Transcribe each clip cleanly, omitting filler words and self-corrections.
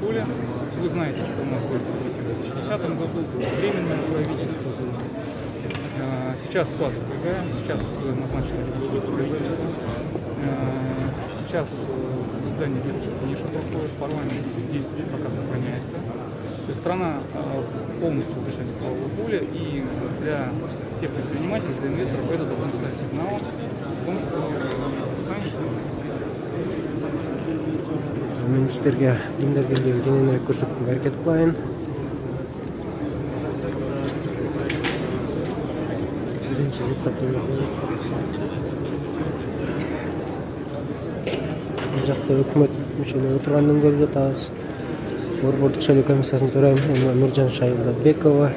поле. Вы знаете, что у нас были события в 2010 году, временное правительство. Сейчас ситуация другая, сейчас назначили правительство. Сейчас заседание конечно, проходит, парламент действующий пока сохраняется. То есть страна полностью возвращается в правовое поле, и для тех предпринимателей, для инвесторов это должен стать сигналом о том, что Мен сіздерге кімдер келгенін кеңінірек көрсетуге әрекет қылайын. Бірінші рецептіні қойыңыз. Бұл жақта үкімет мүшелері отырғанын көріп жатамыз. Борбордық шайлау комиссиясының төрайымы Нұржан Шайылдабекова.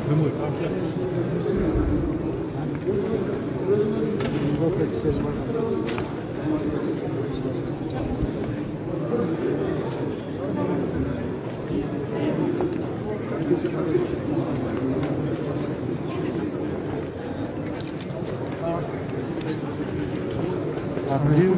Прямой конфликт. Один.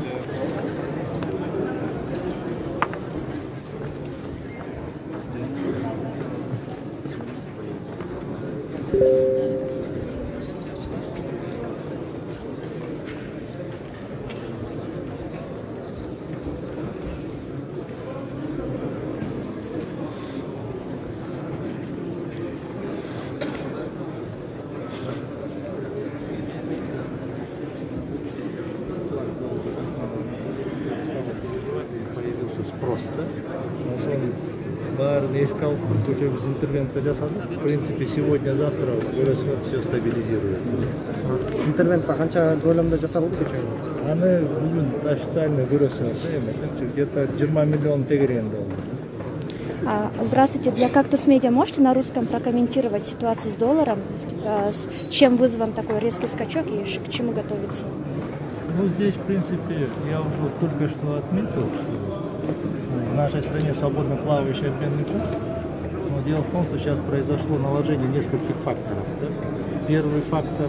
Спрос, да? Барын искал, уже без интервенции жасадық. В принципе, сегодня-завтра вырастет, все стабилизируется. Интервенция қанша көлемде жасалды кеше? Аны бүгін официально вырастет, где-то 20 миллион тегерен долларов. Здравствуйте, для «Кактус Медиа» можете на русском прокомментировать ситуацию с долларом? Чем вызван такой резкий скачок и к чему готовиться? Ну, здесь, в принципе, я уже только что отметил, что в нашей стране свободно плавающий обменный курс. Но дело в том, что сейчас произошло наложение нескольких факторов. Да? Первый фактор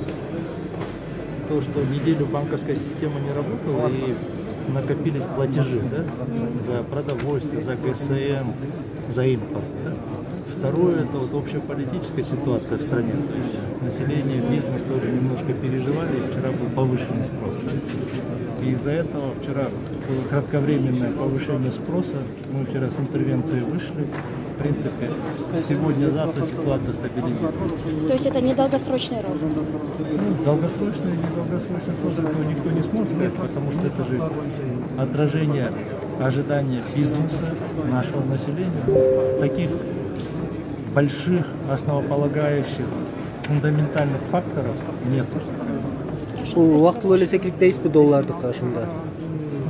– то, что неделю банковская система не работала и накопились платежи, да? За продовольствие, за ГСМ, за импорт. Да? Второе – это вот общая политическая ситуация в стране. То есть население, бизнес тоже немножко переживали, и вчера был повышенный спрос. Да? И из-за этого вчера было кратковременное повышение спроса. Мы вчера с интервенцией вышли. В принципе, сегодня-завтра ситуация стабилизируется. То есть это не долгосрочный рост? Ну, долгосрочный или недолгосрочный рост никто не сможет сказать, потому что это же отражение ожидания бизнеса, нашего населения. Таких больших, основополагающих, фундаментальных факторов нет. Уақытылы өлесек дейсіз долларды қашында?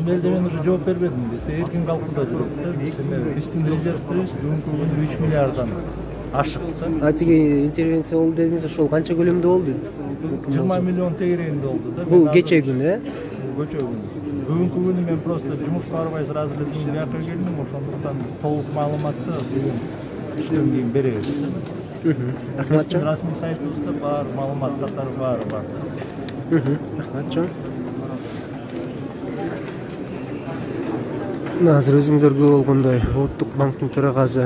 Мен уже жооп бербедим. Бизде эркин калкында жүрөт да. Биздин резервтерибиз бүгүнкү күндө 3 миллиарддан ашык да. Тиги интервенция болду дедиңиз, ошол канча көлөмдө болду? 20 миллион тегеренде болду да. Бул кече күнү, Кече күнү. Бүгүнкү күнү мен просто жумушка барбай сразу эле бияка келдим, ошондуктан толук маалыматты бүгүн түштөн кийин беребиз. Рахматчы. Расмий сайтыбызда бар, маалыматтар бар. Рахматчы. Азыр өзүңүздөр болгондой Улуттук банктын төрагасы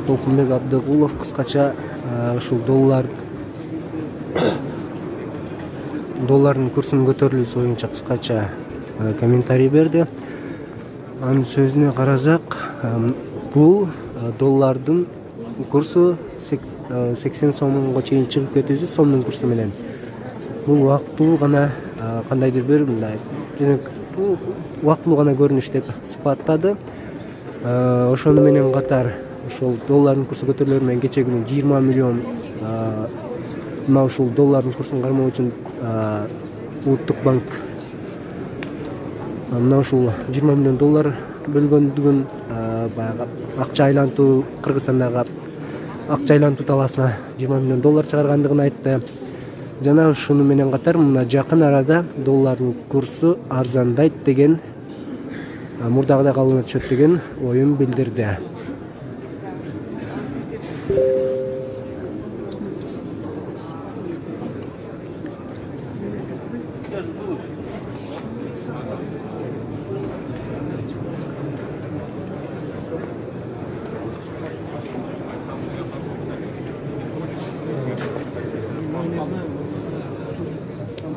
Толкунбек Абдыгулов кыскача ушул доллардын курсунун көтөрүлүүсү боюнча кыскача комментарий берди. Анын сөзүнө карасак, бул доллардын курсу 80 сомго чейин чыгып кетүүсү сомдун курсу менен. Бул убактылуу гана кандайдыр бир мындай убактылуу гана көрүнүш деп сыпаттады. Ошону менен катар ошол доллардын курсу көтөрүлөрү менен кече күнү 20 миллион мына ушул доллардын курсун кармоо үчүн Улуттук банк мына ушул 20 миллион доллар бөлгөндүгүн баягы акча айлантуу Кыргызстандагы акча айлантуу талаасына 20 миллион доллар чыгаргандыгын айтты. Жана ушуну менен катар мына жакын арада доллардын курсу арзандайт деген мурдагыдай калыбына түшөт деген оюн билдирди.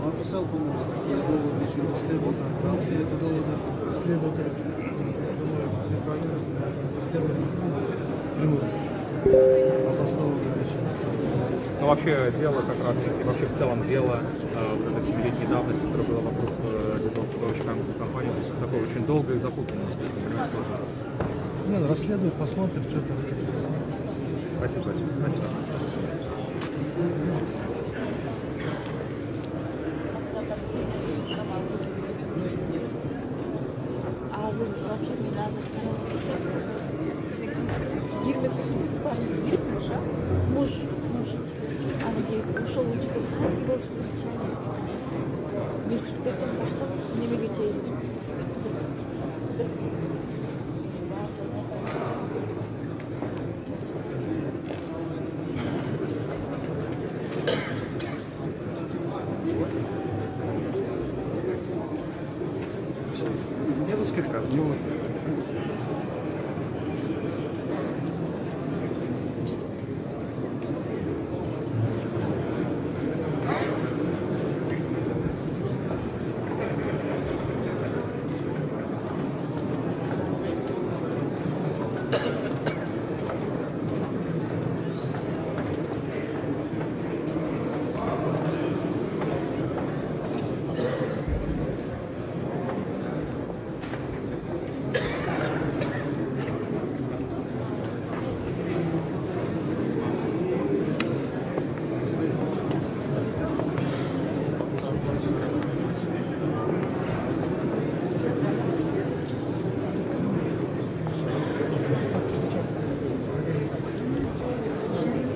Описал, по-моему, какие доводы еще следователь, Франции, это доводы следователя, прямых, обоснованные решения. Но вообще дело как раз таки, вообще в целом дело вот этой 7-летней давности, которое было вокруг дизеловой компании, такое очень долгое и запутанное, сложно. Ну, расследуют, посмотрят, что там. Спасибо. Спасибо. Муж. Она говорит, ушел лучше, его встречали. Между спектом пошло, с ними детей. Несколько раз, ну,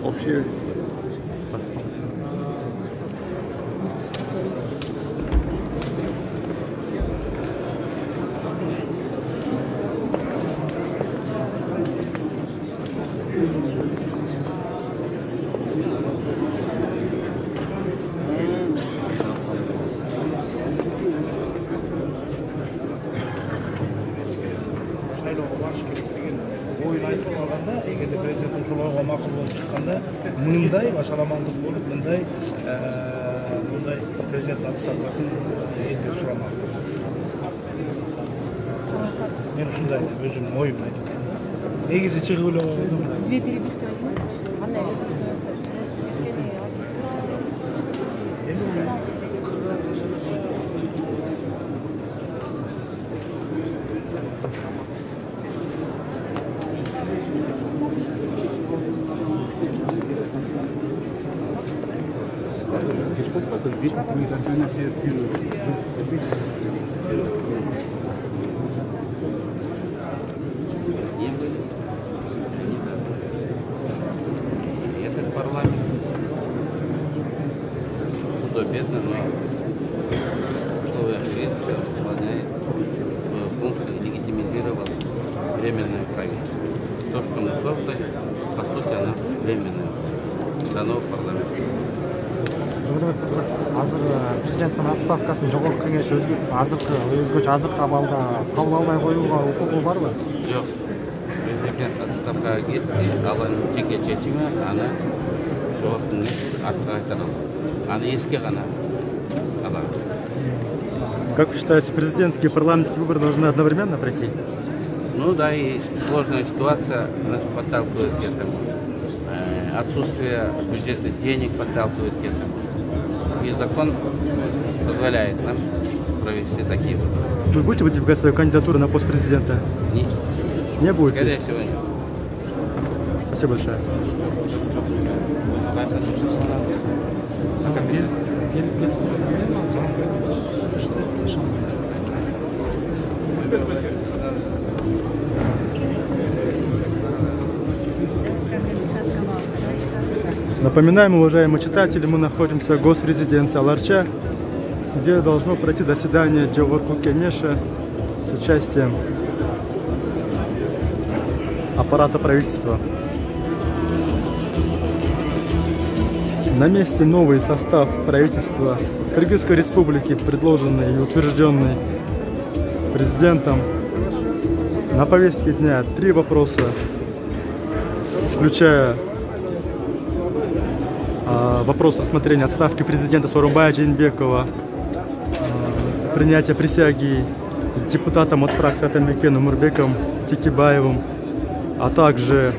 общий подход. Шайлоого барыш керек деген ойын айтып қалғанда, егерде президент ошол ойго макул болуп чыкканда, мындай башаламандык болуп, мындай президент отставкасын элдер сурамакпыз. Мен ушундай деп өзүмдүн оюмду айтып атам. Негизи чыгып эле койгондо Две переписки возьму. Анна, Этот парламент худо-бедно, но в условиях кризиса выполняет функцию легитимизировать временное правительство. То, что мы создали, по сути, оно временно дано парламентке. Жолдыбек мырза, азыр президенттин отставкасын жогорку кеңеш азыркы өзгөчө азыр кабыл албай коюуга укугу барбы? Жоқ. Президент отставкаға кетті, аланың жеке чечими, аны жогорку кеңеш артка кайтара алат. Аны эске гана алабыз. Как вы считаете, президентские и парламентские выборы должны одновременно пройти? Ну да, и сложная ситуация нас подталкивает к этому. Отсутствие бюджета денег подталкивает к этому. И закон позволяет нам провести такие выборы. Вы будете выдвигать свою кандидатуру на пост президента? Нет. Не будете? Скорее всего, нет. Спасибо большое. Напоминаем, уважаемые читатели, мы находимся в госрезиденции Аларча, где должно пройти заседание Жогорку кеңеша с участием аппарата правительства. На месте новый состав правительства Кыргызской республики, предложенный и утвержденный президентом. На повестке дня 3 вопроса, включая вопрос рассмотрения отставки президента Сооронбая Жээнбекова, принятие присяги депутатам от фракции Атамекен Умурбеком Текебаевым, а также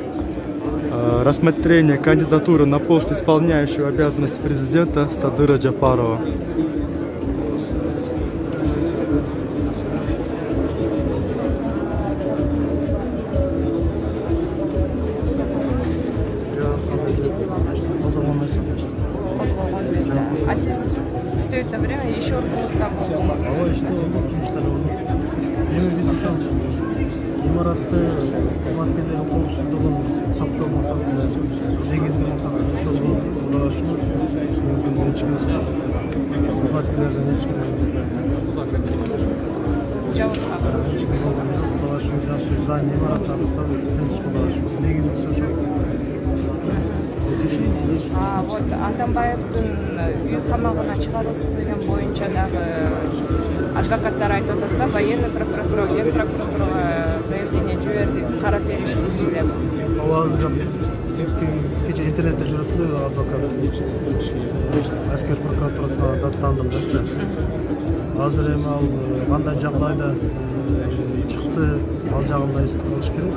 рассмотрение кандидатуры на пост исполняющего обязанности президента Садыра Джапарова. А все это время еще руководство имаратты кызматкерлердин коопсуздугун сактоо максатында негизги максаты ошол уурашуу мүмкүн эч ким кызматкерлерден эч ким уурашуу жакшы здание имарат абыстабы тынч уурашуу негизгиси ошол. вот Атамбаевдин үй камагына чыгарылышы деген боюнча дагы адвокаттар айтып атат да, военный прокуратура, ген прокуратурага заявление жиберди, карап беришсиз деп. Кече интернетте жүрөт эле адвокат аскер прокуратурасына аттандым депчи. Азыр эми ал кандай жагдайда чыкты, ал жагында эстеп болуш керек.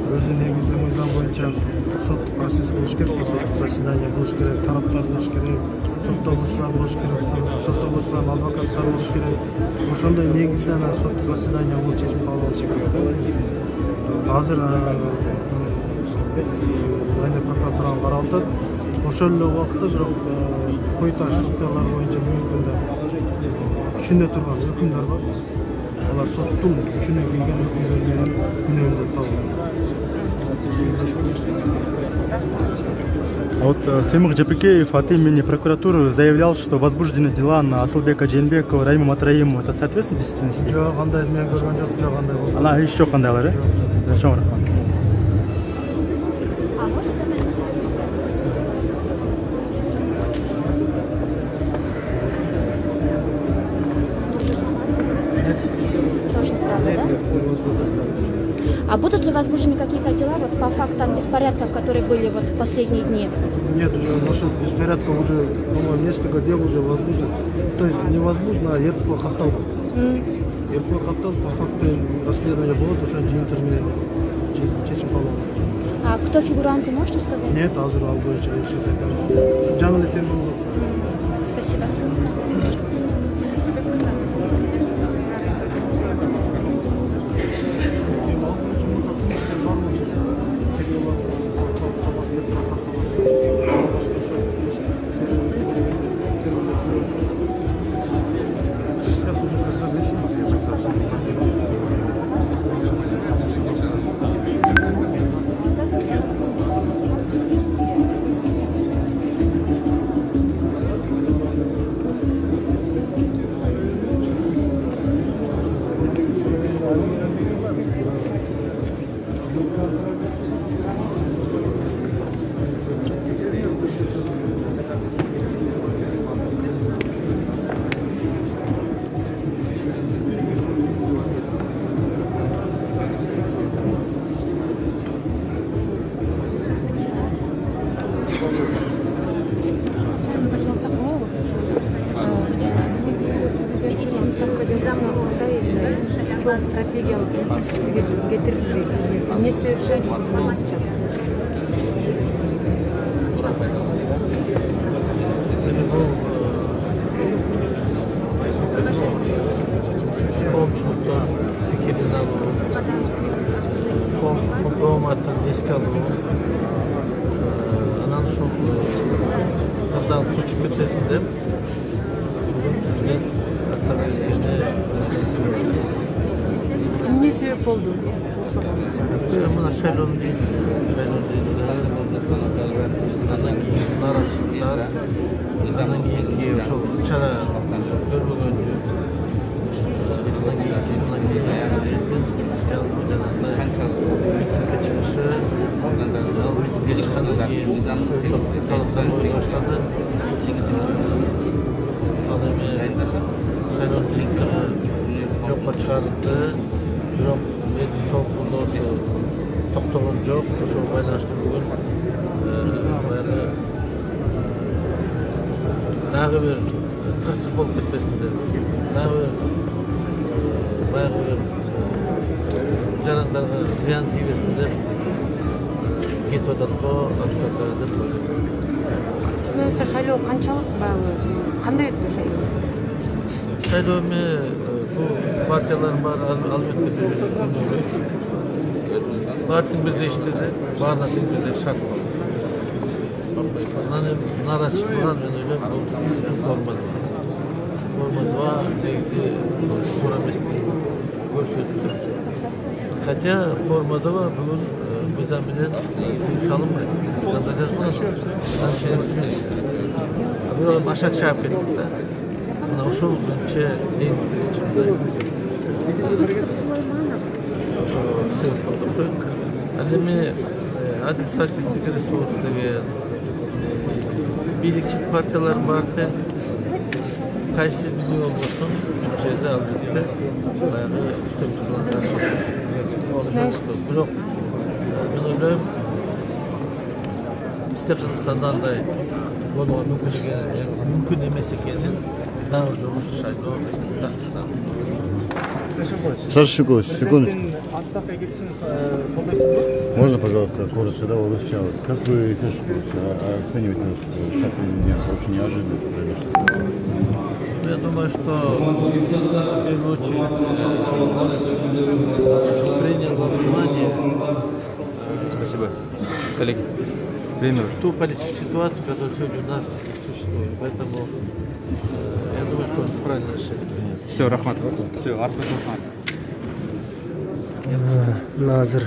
Өзү негизи мыйзам боюнча соттук процесс болуш керек, соттук заседание болуш керек, тараптар болуш керек, соттолуучулар болуш керек, соттолуучулардын адвокаттары болуш керек. Ошондой негизде анан соттук заседание болуп чечим кабыл алыш керек. Азыр военный прокуратурага каралып атат. Ошол эле убакытта бирок кой таш окуялар боюнча бүгүнкүндө күчүндө турган өкүмдөр бар. Алар соттун күчүнө кирген өкүмдөр менен күнөөлөр табылды. А вот Саймух Жапикеев от имени прокуратуры заявлял, что возбуждены дела на Асылбека Жээнбекова, Раима Матраимова. Это соответствует действительности? Она еще кандала, да? Зачем? А будут ли возбуждены какие-то дела вот по фактам беспорядков, которые были вот в последние дни? Нет, уже насчет беспорядков уже, по-моему, несколько дел уже возбуждено. То есть не возбуждено, а ерпло хаттал. Ерпло хаттал по факту расследования было, уже джинтермен чечим калды. А кто фигуранты, можете сказать? Нет, азыр ал боюнча решить айтам. Жаңы эле тем болду. Спасибо. стратегиялық жетістіктерге жеткізілмек. Не совершать сейчас? Komşulukta fikirden alıyor. Komşuluk doğumattan eski alıyor. Anan şu kırdan suçu bitmesinde bugün sizden Ne sebep oldu? Buna şayloncu anan giyin arasınlar anan giyin ki şu çara görmegöndü anan giyin canlı mitingge çıkışı mitingge çıkandan keyin talaplar koya başladı. Şayloncu jokka çıkarıldı. Biroq to'g'rida to'xtagan yo'q. O'sha байланышты bugun баягы дагы бир кырсык болуп кетпесин деп, дагы баягы бир жарандарга зыян тийбесин деп кетип атат го обстоятельства деп ойлойм. Сиздин оюңузда шайлоо канчалык баягы кандай өттү шайлоо? Şayloo bu partiyaların var albatta bir partinin birleştirdi, bağırla bir şart var. Onların nara çıkılan ben öyle bu formada var. Formada var, belki sonra mesleği gösterdi. Hatta formada var, bugün bizden bilen salınmayın. Bizden de yazmalar. Bizden bir şey yapmayız. Bir oğlum aşağı çarp ettik de. Buna şu önce değil içinde. Şu sebep oldu. Şu annemi administratif resursdagi birlikçi partiyalar vardı. Qaysi biri olmasın, bütçede albatta bayağı üstün kazanlar var. Biroq men o'ylayman, Qirg'izistondan da bo'lmoq mumkin emas ekanini daha önce olmuş şayloo tasdiqlandi. Саша Шукович, секундочку. Отставкаga ketishini qo'llaysiz? Можно, пожалуйста, коротко, да, Урусча? Как вы, Саша Шукович, оцениваете этот шаг президента? Очень неожиданно произошло. Я думаю, что в первую очередь принял во внимание Спасибо. Коллеги, время. ту политическую ситуацию, которая сегодня у нас существует. Поэтому я думаю, что это правильное решение. Все, Рахмат. Все, Рахмат. Назыр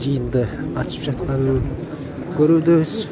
жыйынды ачып жатканын көрүүбүз.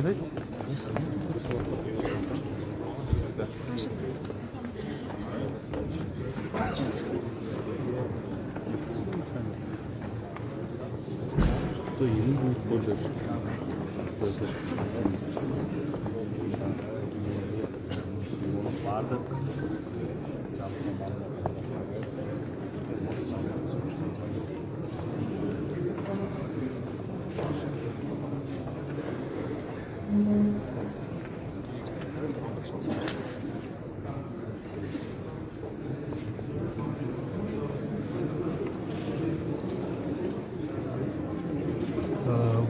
Qanday? Что ему будет больше?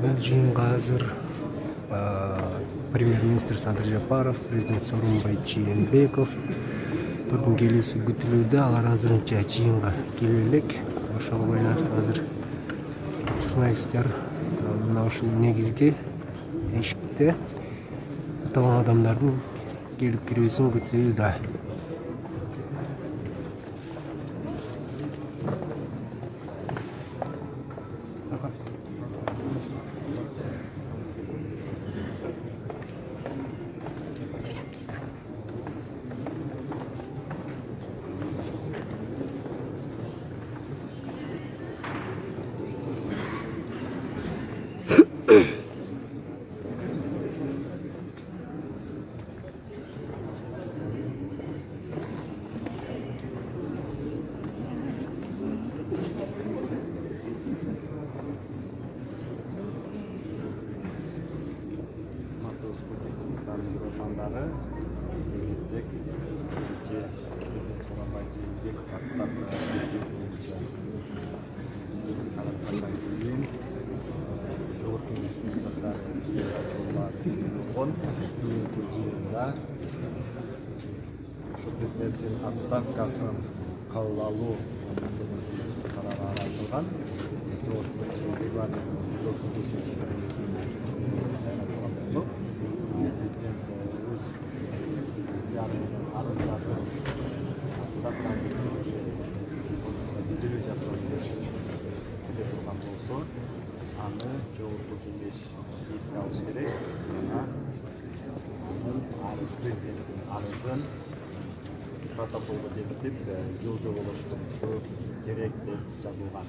Бул жыйынга азыр премьер-министр Садыр Жапаров, президент Сооронбай Жээнбеков турдун келүүсү күтүлүүдө. Алар азырынча жыйынга келе элек. Ошого байланыштуу азыр журналисттер мына ушул негизги эшикте аталган адамдардын келип кирүүсүн күтүүдө. Президенттин отставкасын кабыл алуу карары айтылган. Аны жогорку кеңеш эске алыш керек. Президенттин арызын протоколго бекитип, жол жоболоштурушу керек деп жазылган.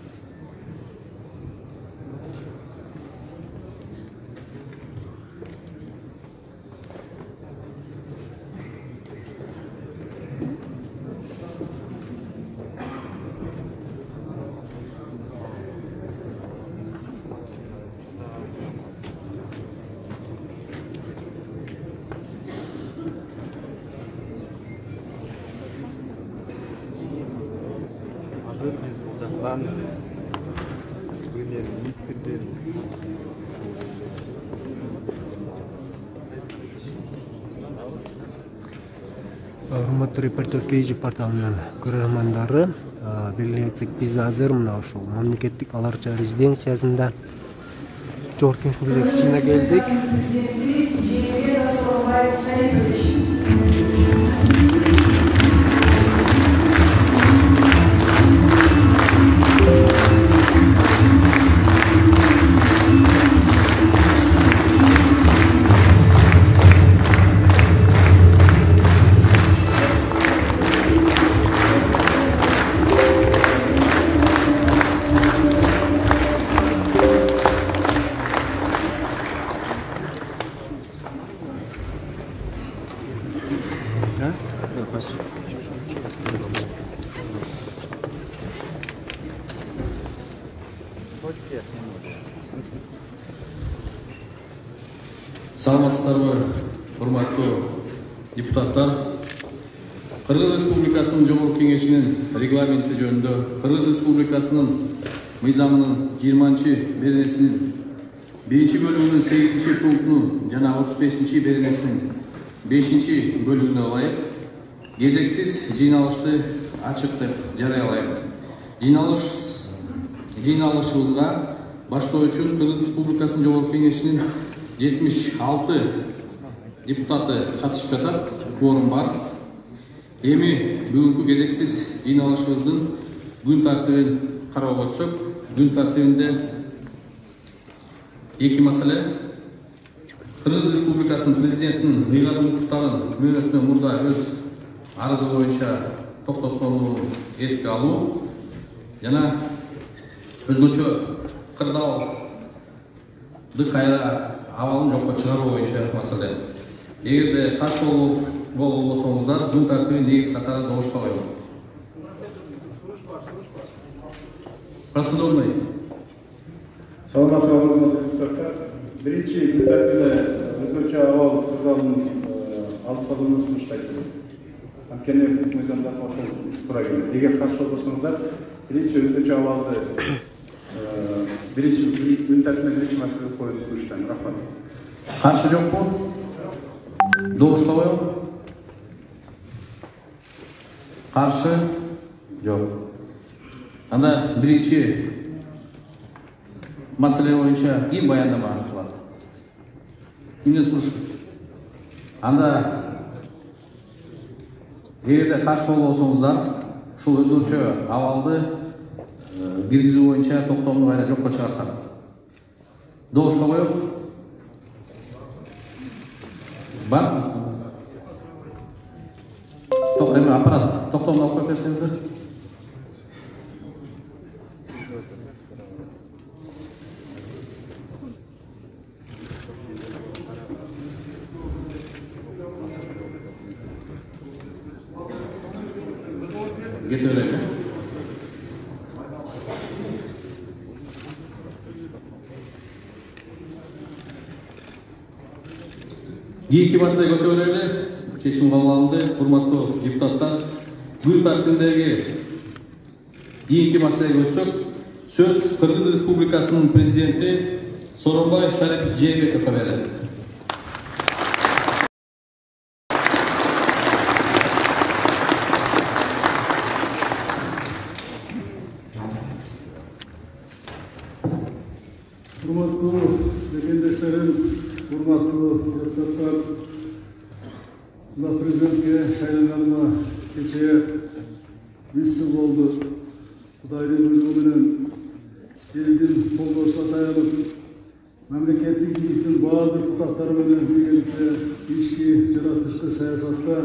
Biz bu jактан премьер-министрден Урматтуу репортер KG порталынын көрөрмандары, белгилесек биз азыр мына ушул мамлекеттик аларча резиденциясында Жогорку Кеңештин кезекчисине келдик. Саламатсыздарбы, урматтуу депутаттар. Кыргыз Республикасынын Жогорку Кеңешинин регламенти жөнүндө Кыргыз Республикасынын мыйзамынын 20-беренесинин 1-бөлүгүнүн 8-пунктунун жана 35 беренесинин 5-бөлүгүнө ылайык кезексиз жыйналышты ачык деп жарыялайм. Жыйналышыбызга баштоо үчүн Кыргыз Республикасынын Жогорку Кеңешинин 76 депутаты катышып жатат, кворум бар. Эми бүгүнкү кезексиз жыйналышыбыздын күн тартибин кароого өтсөк, күн тартибинде эки маселе. Кыргыз Республикасынын президентинин ыйгарым укуктарын мөөнөтүнөн мурда өз арызы боюнча токтотконун эске алуу жана өзгөчө кырдаалды кайра абалын жокко чыгаруу боюнча маселе. Эгерде каршы болбосоңуздар, күн тартибин негиз катары добушка коелу. Процедурный. Саламатсызбы депутаттар. Биринчи күн тартибине өзгөчө абал кырдаалын алып салууну сунуштайт. Анткени мыйзамда ошол туура келет. Эгер каршы болбосоңуздар, биринчи өзгөчө абалды биринчи күн тартибине биринчи маселе коюуну сунуштайм. Рахмат. Каршы жокпу? Добушка коем. Каршы жок. Анда биринчи маселе боюнча ким баяндама кылат? Кимден сурашат? Анда эгерде каршы болбосоңуздар, ушул өзгөчө абалды киргизүү боюнча токтомду кайра жокко чыгарсак. Добушка коем. Бар? Эми аппарат токтомду алып коюп берсеңиздер. Кете берели. Кийинки маселе көтөрүлөлү. Чечим кабыл алынды. Урматтуу депутаттар, күн тартибиндеги кийинки маселеге өтсөк, сөз Кыргыз Республикасынын президенти Сооронбай Шарип Жээнбековго берилет. Урматтуу мекендештерим, урматтуу депутаттар, мына президентке шайланганыма кечээ 3 жыл болду. Кудайдын буйругу менен элдин колдошуна таянып, мамлекеттик бийликтин баардык депутаттары менен биргеликте ички жана тышкы саясатта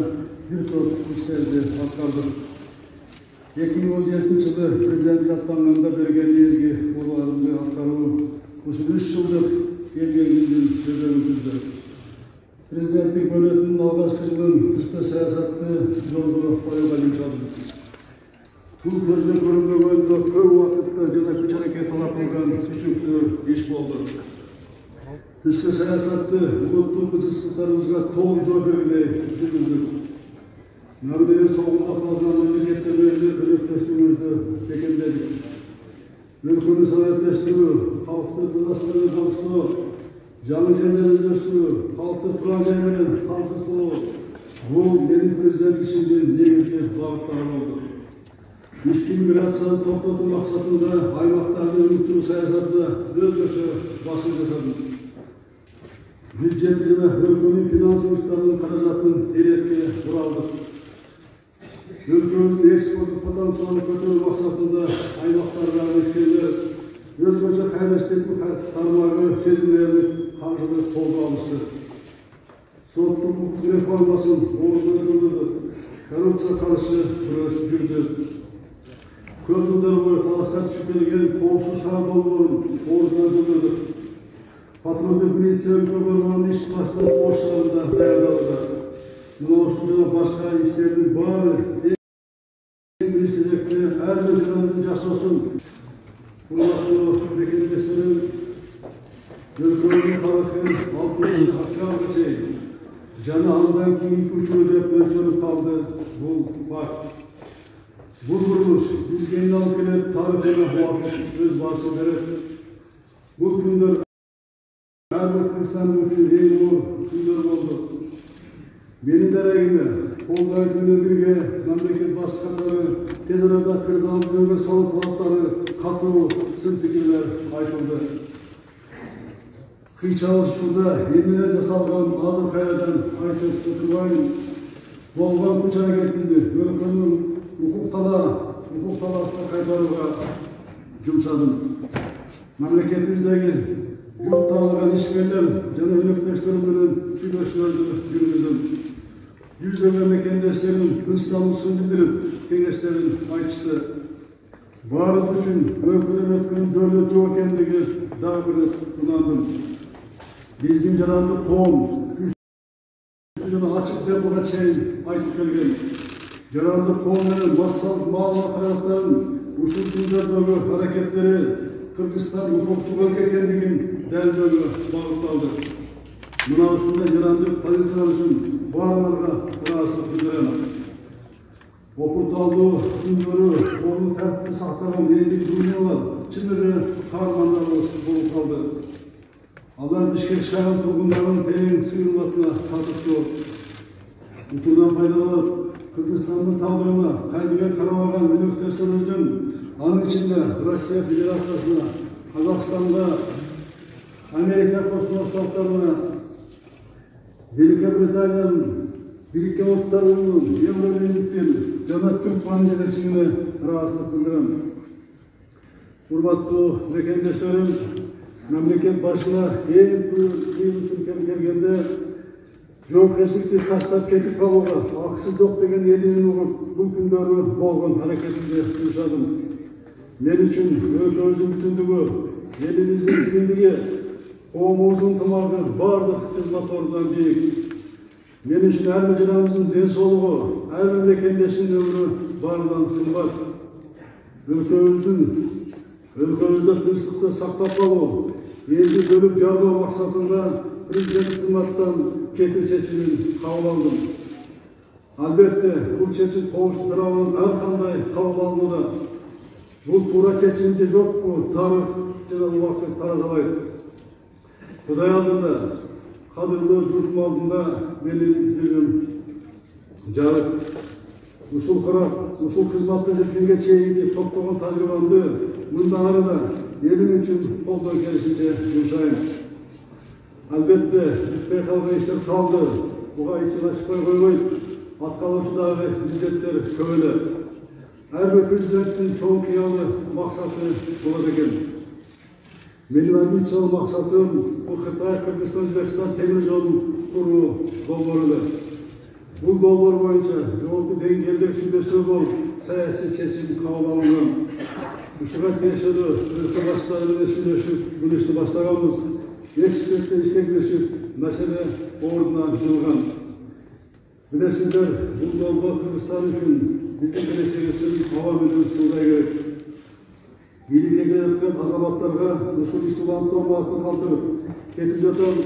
бир топ иштерди аткардык. 2017 жылы президент аттанганда берген элге борборунду аткаруу ушул 3 жылдык эмгегимдин көзөмүн түздү. Президенттик мөөнөтүнүн алгачкы жылын тышкы саясатты жолго коюуга жумшадым. Бул көзгө көрүнбөгөн бирок көп убакытты жана күч аракет талап кылган күчүктүү иш болду. Тышкы саясатты улуттук кызыкчылыктарыбызга толук жооп бербей жүргүздүк. Мамиле соңунда калган мамлекеттерге өнөктөштүгүбүздү бекемдедик. Өлкөнү санаатташтыруу, калкты тызашууну камсыздоо, жаңы жерлерди өстүрүү, калкты турак жай менен камсыз кылуу — бул менин президент ишимдин негизги багыттары болду. Ички миграцияны токтотуу максатында аймактарды өнүктүрүү саясатында өзгөчө басым жасадым. Бюджет жана өлкөнүн финансылыктарынын каражатын эретке буралдык. Өлкөнүн экспорттук потенциалын көтөрүү максатында аймактардагы ишкерлер өзгөчө кайраштеттик тармагы сезимдерди камсыздык колдоо алышты. Соттук укук реформасын орнотулду, коррупция каршы күрөш жүрдү. Көп жылдар бою талакка түшүп келген коопсуз шаар долбоорун орнотулду. Патрулдук милиция өлкөгө иш баштап ош шаарында даярдалды. Мына ушул жана башка иштердин баары эң биринчи кезекте ар бир жарандын жашоосун, урматтуу мекендештерим, өлкөнүн тарыхын алтын акчага чейин жана андан кийинки учуру деп өлчөлүп калды. Бул факт. Бул курулуш бизге айналып келет, тарыхына убакыт өз башын берет. Бул күндөр ар бир кыргызстандын үчүн эң оор күндөр болду. Менин дарегиме колдойт менен бирге мамлекет башчылары тез арада кырдаал жөнгө салуу талаптары катуу сын пикирлер айтылды. Кыйчалык учурда эмне жасалган азыр кайрадан айтып өтүбайын. Болгон күч аракетинди өлкөнүн укук талашына кайтарууга жумшадым. Мамлекетибиздеги журт таалган ишмерлер жана өнөктөштөрүм менен сүйлөшүүлөрдү жүргүздүм. Жүздөгөн мекендештерим тынчтануусун билдирип, кеңештерин айтышты. Баарыбыз үчүн өкүнүн өткөн жолу жок экендиги дагы бир ынандым. Биздин жарандык коом жана ачык дембуга чейин айтып келген. Жарандык коом менен массалык маалымат каражаттарын ушул күндөрдөгү аракеттери Кыргызстан укуктук өлкө экендигин далилдөөгө багытталды. Мына ушундай жарандык позициялар үчүн баарларга ыраазычылык билдирем. Окуталдуу күндөрү коомдун тартипти сактаган элдик дуниялар чын эле каармандарыбыз болуп калды. Алар Бишкек шаар тургундарынын терең сыйынатына татыктуу. Учурдан пайдаланып, Кыргызстандын тагдырына кайдыгер карабаган өнөктөштөрүбүздүн, анын ичинде Россия Федерациясына, Казакстанга, Америка Кошмо Штаттарына, Великобританиянын, Бириккен Улуттар Уюмунун, Евробийликтин жана Түркман жетекчилигине ыраазычылык билдирем. Урматтуу мекендештерим, мамлекет башына эң кыйын учур келгенде жоопкерчиликти таштап кетип калууга акысы жок деген элинин угуп, бул күндөрү болгон аракетимди жумшадым. Мен үчүн өлкөбүздүн бүтүндүгү, элибиздин биримдиги, коомубуздун тымагы бардык кызматорунан бийик. Мен үчүн ар бир жараныбыздын ден соолугу, ар бир мекендештин өмүрү баарынан кымбат. Өлкөбүздө тынчтыкты сактап калуу, элди бөлүп жабуу максатында президент кызматтан кетүү чечимин кабыл алдым. Албетте, бул чечим коомчу тарабынан ар кандай кабыл алынууда. Бул туура чечим же жокпу, тарых жана убакыт таразалайт. Кудай алдында, кадырлуу журтум алдында менин жүзүм жарык. Ушул кызматты жеткенге чейинки топтогон тажрыйбамды мындан ары да элим үчүн колдон келишинче жумшайм. Албетте, бүтпөй калган иштер калды. Буга ичин ачпай койбойт. Аткарылуучудагы милдеттер көп эле. Ар бир президенттин чоң кыялы максаты болот экен. Менин амбициялуу максатым бул Кытай Кыргызстан-Өзбекстан темир жолун куруу долбоору эле. Бул долбоор боюнча жогорку деңгээлдеги сүйлөшүүлөр болуп, саясий чечим кабыл алынган. Ушуга тиешелүү өлкө баштары менен сүйлөшүп, билишти баштаганбыз. Эксперттер ишке киришип, маселе ордуна жыйылган. Билесиздер, бул долбоор Кыргызстан үчүн, биздин келечек үчүн аба менен суудай керек. Бийликке келаткан азаматтарга ушул ишти маалыматын калтырып, кетип жаткан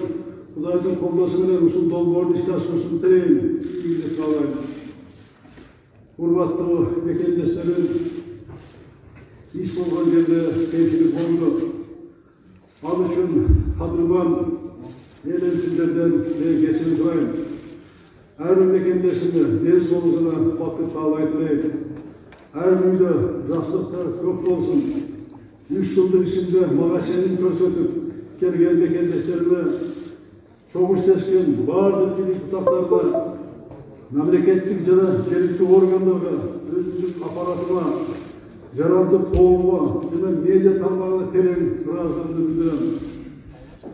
Кудайдын колдоосу менен ушул долбоорду ишке ашырышын терең ийгилик каалайм. Урматтуу мекендештерим, иш болгон жерде кемчилик болду. Ал үчүн кадырман эл эмчилдерден кечирим сурайм. Ар бир мекендешиме ден соолугуна бакыт каалайт элек. Ар үйдө жакшылыктар көп болсун. 3 жылдын ичинде мага ченим көрсөтүп келген мекендештериме, чоң иштешкен бардык бийлик бутактарына, мамлекеттик жана жергиликтүү органдарга, өзүмдүн аппаратыма, жарандык коомума жана медиа тармагына терең ыраазычылыгымды билдирем.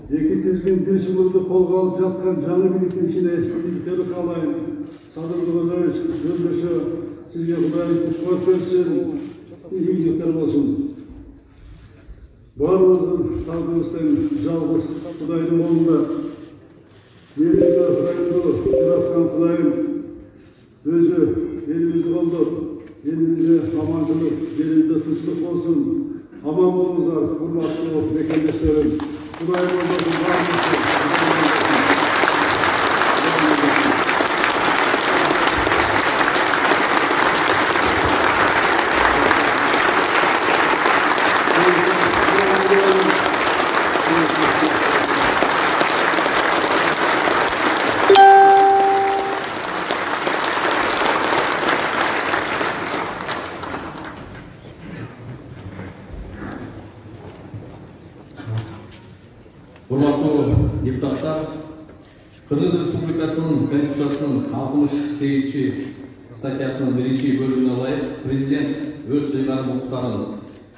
Эки тизгин бир жылды колго алып жаткан жаңы бийликтин ишине ийгиликтерди каалайм. Садыр Нурматович, өзгөчө сизге Кудайым кубат берсин, ийгиликтер болсун. Баарыбыздын тагдырыбыз тең, жалгыз Кудайдын колунда. Элимди ырайымдуу жараткан Кудайым өзү элибизди колдоп, элибизде аманчылык, элибизде тынчтык болсун. Аман болуңуздар, урматтуу мекендештерим. Кудайым болсун баарыңызга. Урматтуу депутаттар, Кыргыз Республикасынын Конституциясынын 68 статьясынын 1-бөлүгүнө ылайык президент өз ыйгарым укуктарын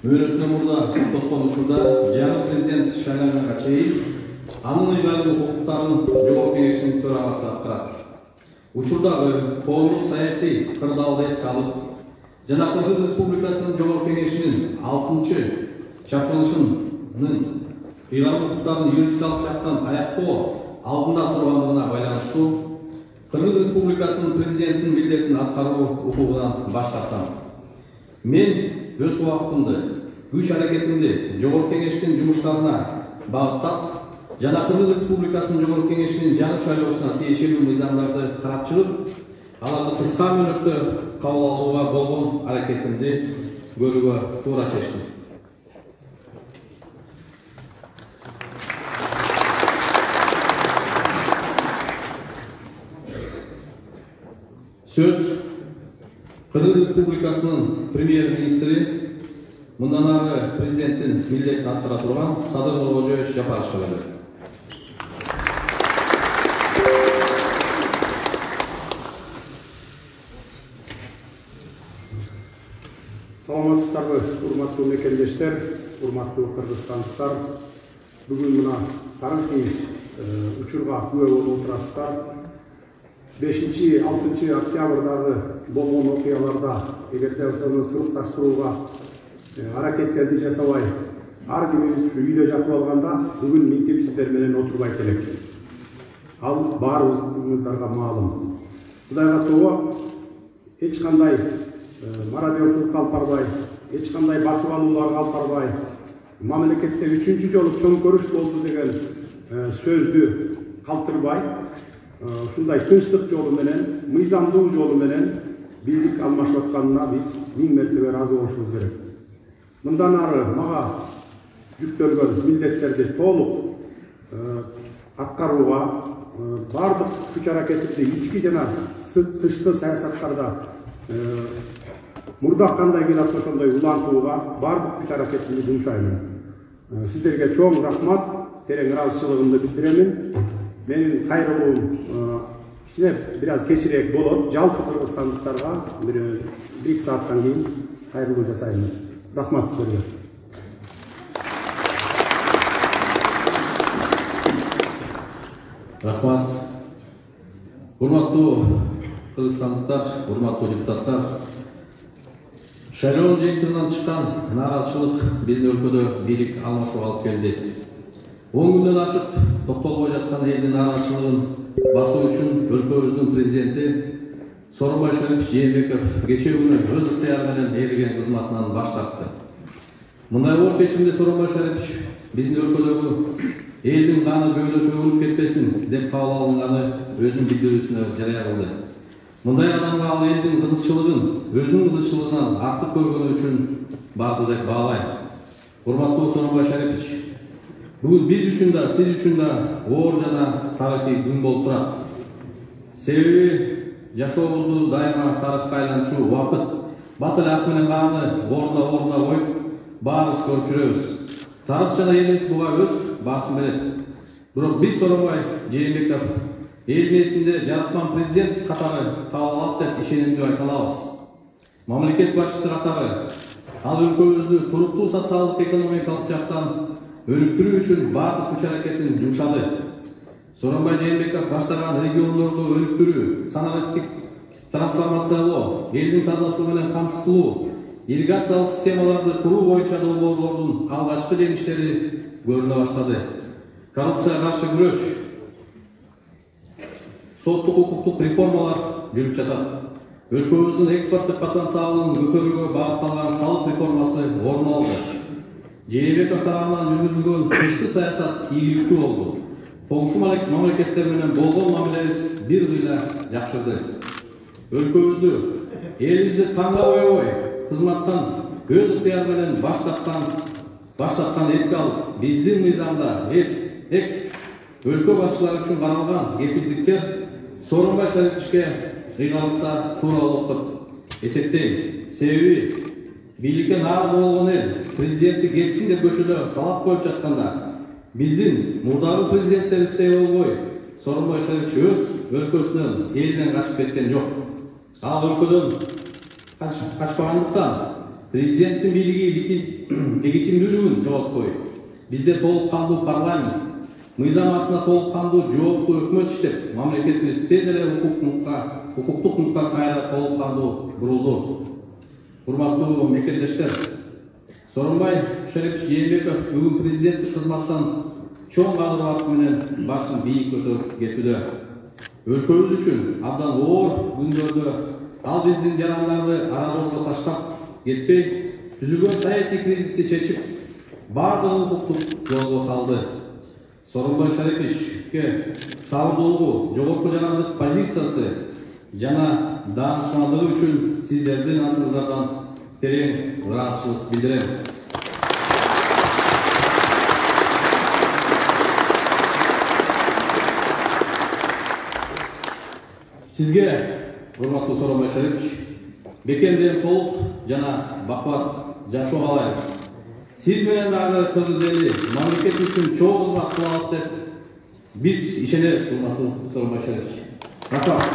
мөөнөтүнөн мурда токтоткон учурда жаңы президент шайланганга чейин анын ыйгарым укуктарын Жогорку Кеңештин төрагасы аткарат. Учурдагы коомдук саясий кырдаалды эске алып, жана Кыргыз Республикасынын Жогорку Кеңешинин 6-чы чакырылышынын ыйгарым укуктарын юридикалык жактан аяктоо алдында тургандыгына байланыштуу Кыргыз Республикасынын президентинин милдетин аткаруу укугунан баш тартам. Мен өз убактымды, күч аракетимди Жогорку Кеңештин жумуштарына багыттап, жана Кыргыз Республикасынын Жогорку Кеңешинин жаңы шайлоосуна тиешелүү мыйзамдарды карап чыгып, аларды кыска мөөнөттө кабыл алууга болгон аракетимди көрүүгө туура чечтим. Сөз Кыргыз Республикасынын премьер-министри, мындан ары президенттин милдетин аткара турган Садыр Нуркожоевич Жапаровичке берилет. Саламатсыздарбы, урматтуу мекендештер, урматтуу кыргызстандыктар. Бүгүн мына тарыхый учурга күбө болуп отурасыздар. 5-6 октябрдагы болгон окуяларда эгерде ошону турукташтырууга аракеттерди жасабай, ар кимибиз ушу үйдө жатып алганда, бүгүн минтип сиздер менен отурбайт элек. Ал баарыбыздарга маалым. Кудайга тобо эч кандай мародерчиликке алып барбай, эч кандай басып алууларга алып барбай, мамлекетте 3-чү жолу төңкөрүш болду деген сөздү калтырбай, ушундай тынчтык жолу менен, мыйзамдуу жолу менен бийлик алмашып атканына биз 1000 мертебе ыраазы болушубуз керек. Мындан ары мага жүктөлгөн милдеттерди толук аткарууга, бардык күч аракетимди ички жана тышкы саясаттарда мурда кандай келатса ошондой улантууга бардык күч аракетимди жумшаймын. Сиздерге чоң рахмат, терең ыраазычылыгымды билдиремин. Менин кайрылуум кичине бир аз кечирээк болот. Жалпы кыргызстандыктарга 1-2 сааттан кийин кайрылуу жасайм. Рахмат сиздерге. Рахмат. Урматтуу кыргызстандыктар, урматтуу депутаттар, шайлоонун жыйынтыгынан чыккан нааразычылык биздин өлкөдө бийлик алмашууга алып келди. 10 күндөн ашык токтолбой жаткан элдин нааразычылыгын басуу үчүн өлкөбүздүн президенти Сооронбай Жээнбеков кечээ күнү өз ыктыяры менен берилген кызматынан баш тартты. Мындай оор чечимди Сооронбай биздин өлкөдөгү элдин каны бөлө төгүлүп кетпесин деп кабыл алынганы өзүнүн билдирүүсүнө жарыя кылды. Мындай адамга ал элдин кызыкчылыгын өзүнүн кызыкчылыгынан артык көргөнү үчүн барды деп баалайм. Урматтуу Сооронбай Шарипович, бүгүн биз үчүн да, сиз үчүн да оор жана тарыхый күн болуп турат. Себеби жашообузду дайыма тарыхка айланчу убакыт, батыл ак менен караны ордуна коюп, баарыбыз көрүп жүрөбүз. Тарых жана элибиз буга өз баасын берет. Бирок биз Сооронбай Жээнбеков элдин эсинде жараткан президент катары кабыл алат деп ишенимдүү айта алабыз. Мамлекет башчысы катары ал өлкөбүздү туруктуу социалдык экономикалык жактан өнүктүрүү үчүн бардык күч аракетин жумшады. Сооронбай Жээнбеков баштаган региондорду өнүктүрүү, санариптик трансформациялоо, элдин таза суу менен камсыз кылуу, ирригациялык системаларды куруу боюнча долбоорлордун алгачкы жемиштери көрүнө баштады. Коррупцияга каршы күрөш, соттук укуктук реформалар жүрүп жатат. Өлкөбүздүн экспорттук потенциалын көтөрүүгө багытталган салык реформасы орун алды. Жээнбеков тарабынан жүргүзүлгөн тышкы саясат ийгиликтүү болду. Коңшу мамлекеттер менен болгон мамилебиз бир кыйла жакшырды. Өлкөбүздү, элибизди канга боебой, кызматтан өз ыктыяры менен баш тарткан эске алып, биздин мыйзамда экс өлкө башчылары үчүн каралган кепилдиктер Сооронбай Шариповичке кыйгалыкса туура болот деп эсептейм. Себеби бийликке нааразы болгон эл президентти кетсин деп көчөдө талап коюп жатканда, биздин мурдагы президенттерибиздей болбой, Сооронбай Шарипович өз өлкөсүнөн элден качып кеткен жок. Ал өлкөдөн качпагандыктан президенттин бийлиги легитимдүүлүгүн жоготкой. Бизде толук кандуу парламент, мыйзам толук кандуу жооптуу өкмөт иштеп, мамлекетибиз тез эле укуктук мукка кайра толук кандуу бурулду. Урматтуу мекендештер, Сооронбай Шарипович Жээнбеков бүгүн президенттик кызматтан чоң кадыр менен башын бийик көтөрүп кетүүдө. Өлкөбүз үчүн абдан оор күндөрдө ал биздин жарандарды ара жолго таштап кетпей, түзүлгөн саясий кризисти чечип, бардыгын укуктук жолго салды. Сооронбай Шариповичке сабырдуулугу, жогорку жарандык позициясы жана даанышмандыгы үчүн сиздердин атыңыздардан терең ыраазычылык билдирем. Сизге, урматтуу Сооронбай Шарипович, бекемден солук жана бакубат жашоо каалайбыз. Сиз менен дагы кыргыз эли мамлекет үчүн чоң кызмат кылабыз деп биз ишенебиз, урматтуу Сооронбай Шарипович. Рахмат.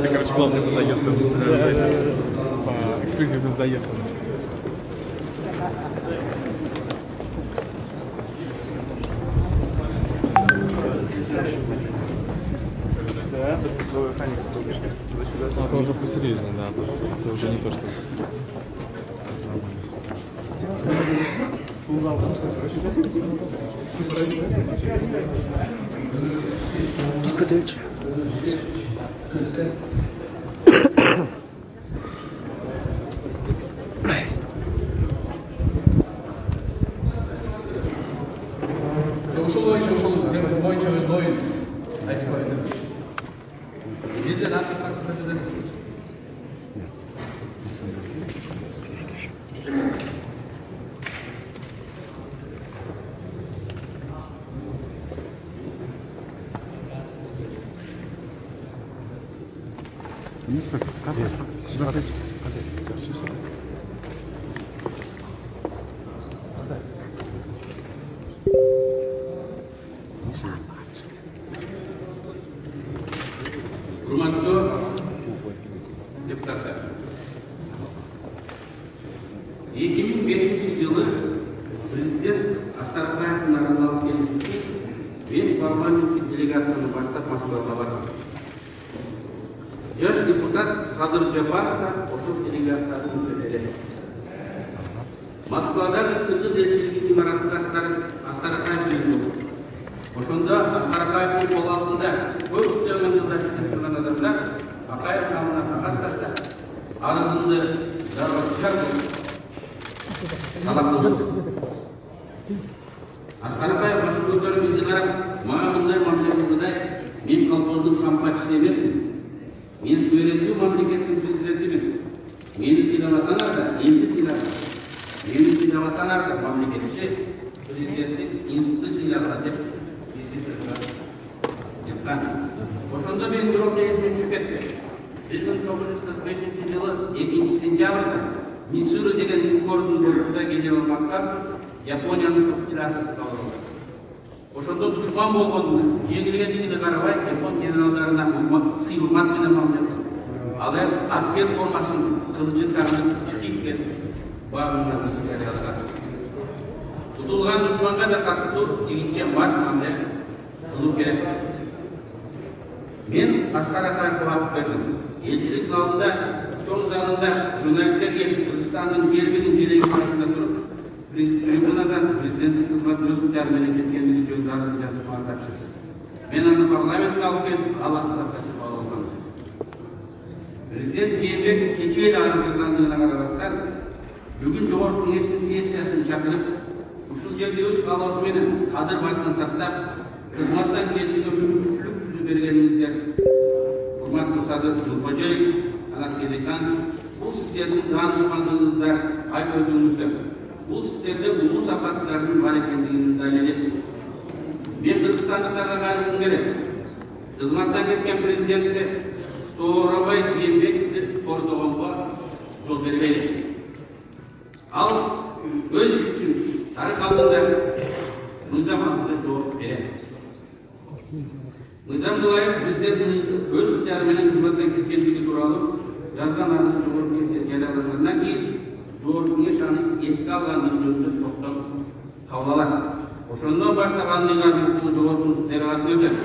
Короче, главное по заездам, по эксклюзивным заездам. Да, это уже посерьезнее, да, это уже не то, что... Подальше. Ошол боюнча өз оюн айтып берген. Бизден ата санкциялардан чыгыш. Урматтуу депутаттар, 2005 жылы президент Аскар Акаевдин аралык келишүүсү мен парламенттик делегацияны баштап Москвага бардым. Жаш депутат Садыр Жапаров да ошол делегациянын мүчөсү. Москвадагы Кыргыз элчилигинин имаратында Аскар Акаев болду. Ошондо Аскар Акаевдин кол алдында көптөгөн жылдар иштеп турган адамдар Акаев намына кагаз таштап, арызымды жаргатышар деп талап кылышты. Аскар Акаев башы көтөрүп бизди карап, мага мындай мамиле кылгандай, мен колхоздун кампачысы эмесмин. Мен суверендүү мамлекеттин президентимин. Мени сыйлабасаңар да, эмди сыйлаңар. Мени сыйлабасаңар да, мамлекетчи президенттик институтты сыйлагыла деп ошондо мен бирок эсиме түшүп кетти. 1945 жылы 2 сентябрда Миссури деген инкордун бөлүмүндө генерал МакАртур Япониянын капитуляциясы кабыл. Ошондо душман болгонуна, жеңилгендигине карабай, Япон генералдарына сыйылмат менен мамиле кылды. Алар аскер формасын кылычын тагынып чыгып кетти. Багындан жарыялган. душманга да катуу жигитчен бар мамиле кылуу керек. Мен Аскар Атаевге айтып бердим. Элчиликтин алдында чоң залында журналисттер келип Кыргызстандын гербинин желеги башында туруп, трибунадан президенттик кызмат өкүлдөрү менен кеткендиги жөнүндө арыз жазып тапшырды. Мен аны парламентке алып келип, аласыздар касып алгам. Президент Жээнбеков кечээ эле арыз жазгандыгына карабастан, бүгүн жогорку кеңештин сессиясын чакырып, ушул жерде өз каалоосу менен кадыр баркын сактап, кызматтан кетүүгө мүмкүнчүлүк түзүп бергениңиздер, урматтуу Садыр Нуркожоевич, Канат Кедейханов, бул сиздердин даанышмандыгыңыздар, айбөлдүгүңүздөр. Бул сиздерде улуу сапаттардын бар экендигин далилдейт. Мен кыргызстандыктарга кайрылгым келет. Кызматтан кеткен президентти Сооронбай Жээнбековди кордогонго жол бербейли. Ал өз иш үчүн тарых алдында мыйзам алдында жооп берет. Мыйзам Гылаев президенттин өз ыктыяры менен кызматтан кеткендиги тууралуу жазган арызы жогорку кеңеште жарыялагандан кийин жогорку кеңеш аны эске алгандыгы жөнүндө токтом кабыл алат. Ошондон баштап анын ыйгарым укугу жогорку төрагасына өтөт.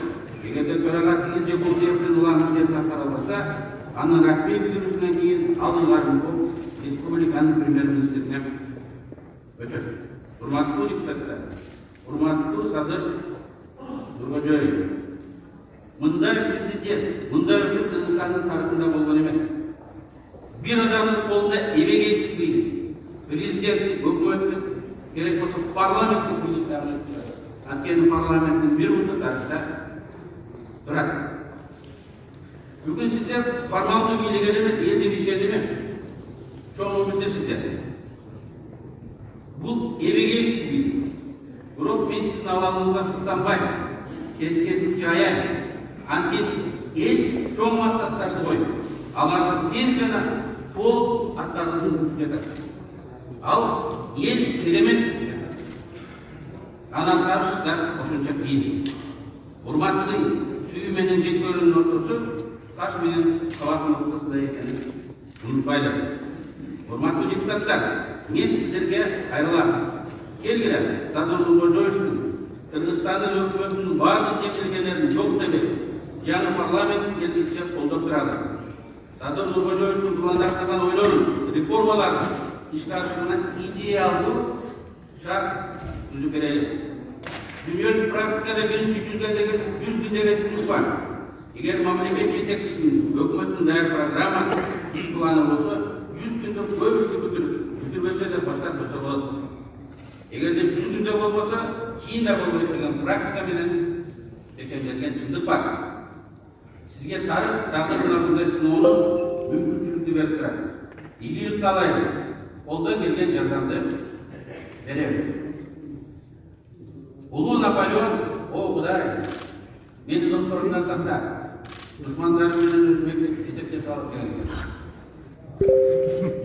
Эгерде төрага тигил же бул себептен улам милдетин аткара албаса, анын расмий билдирүүсүнөн кийин ал ыйгарым укук республиканын премьер-министрине өтөт. Урматтуу депутаттар, урматтуу Садыр Нуркожоевич, мындай президент, мындай өкмөт Кыргызстандын тарыхында болгон эмес. Бир адамдын колунда эбегейсиз бийлик, президенттик, өкмөттүк, керек болсо парламенттик бийлик турат. Анткени парламенттин бир мындай тарыхта турат. Бүгүн сиздер формалдуу бийлик эмес, элдин ишениме чоң үмүттөсүздөр. Бул эбегейсиз бийлик. Бирок мен сиздин абалыңызга суктанбай, кескенсип жаяй. Анткени эл чоң максаттарды коюп, аларды тез жана толук аткарылышын күтүп жатат. Ал ел керемет. Анан каршы да ошончо кыйын. Урмат сый, сүйүү менен жекөөнүн ортосу таш менен кабаттын ортосунда экенин унутпайлы. Урматтуу депутаттар, мен сиздерге кайрылам. Келгиле, Садыр Нуркожоевичтин Кыргызстандын өкмөтүнүн бардык жеңилгендерин жок деп, жаңы парламент келгенче колдоп туралы. Садыр Нуркожоевичтин пландаштырган ойлорун, реформаларын ишке ашырууна идеалдуу шарт түзүп берели. Дүниелик практикада биринчи 100 күн деген түшүнүк бар. Эгер мамлекет жетекчисинин өкмөттүн даяр программасы иш планы болсо, 100 күндө көбүскө бүтүрбөсө да баштап койсо болот. Эгерде 100 күндө болбосо, кийин да болбойт деген практика менен бекемделген чындык бар. Сизге тарых дагы ушундай сыноонун мүмкүнчүлүктү берип турат. Ийгилик каалайбыз. Колдон келген жардамды беребиз. Улуу Наполеон, о Кудай, мени досторумдан сакта, душмандарым менен өзүмө эсептешип алып деген.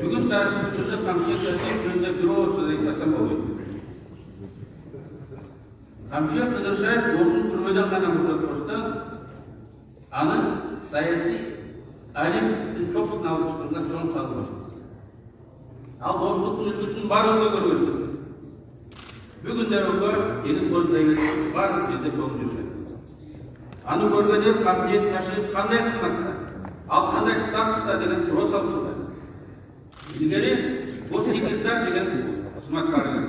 Бүгүн тарыхчысы Камчет Кадыршаев жөнүндө бир оор сөз айтпасам болбойт. Камчет Кадыршаев досын түрмөдөн гана бошотпостон, аны саясий олимпиктин чокусун алып чыкканга чоң салып баштады. Ал достуктун үлгүсүн баарыбызга көргөздү. Бүгүн да элин колунда баардык жерде чогуу жүрүшөт. Аны көргөн ел Камчет жашайт кандай кызматта, ал кандай статуста деген суроо салышты. Илгери гос секретарь деген кызмат бар экен.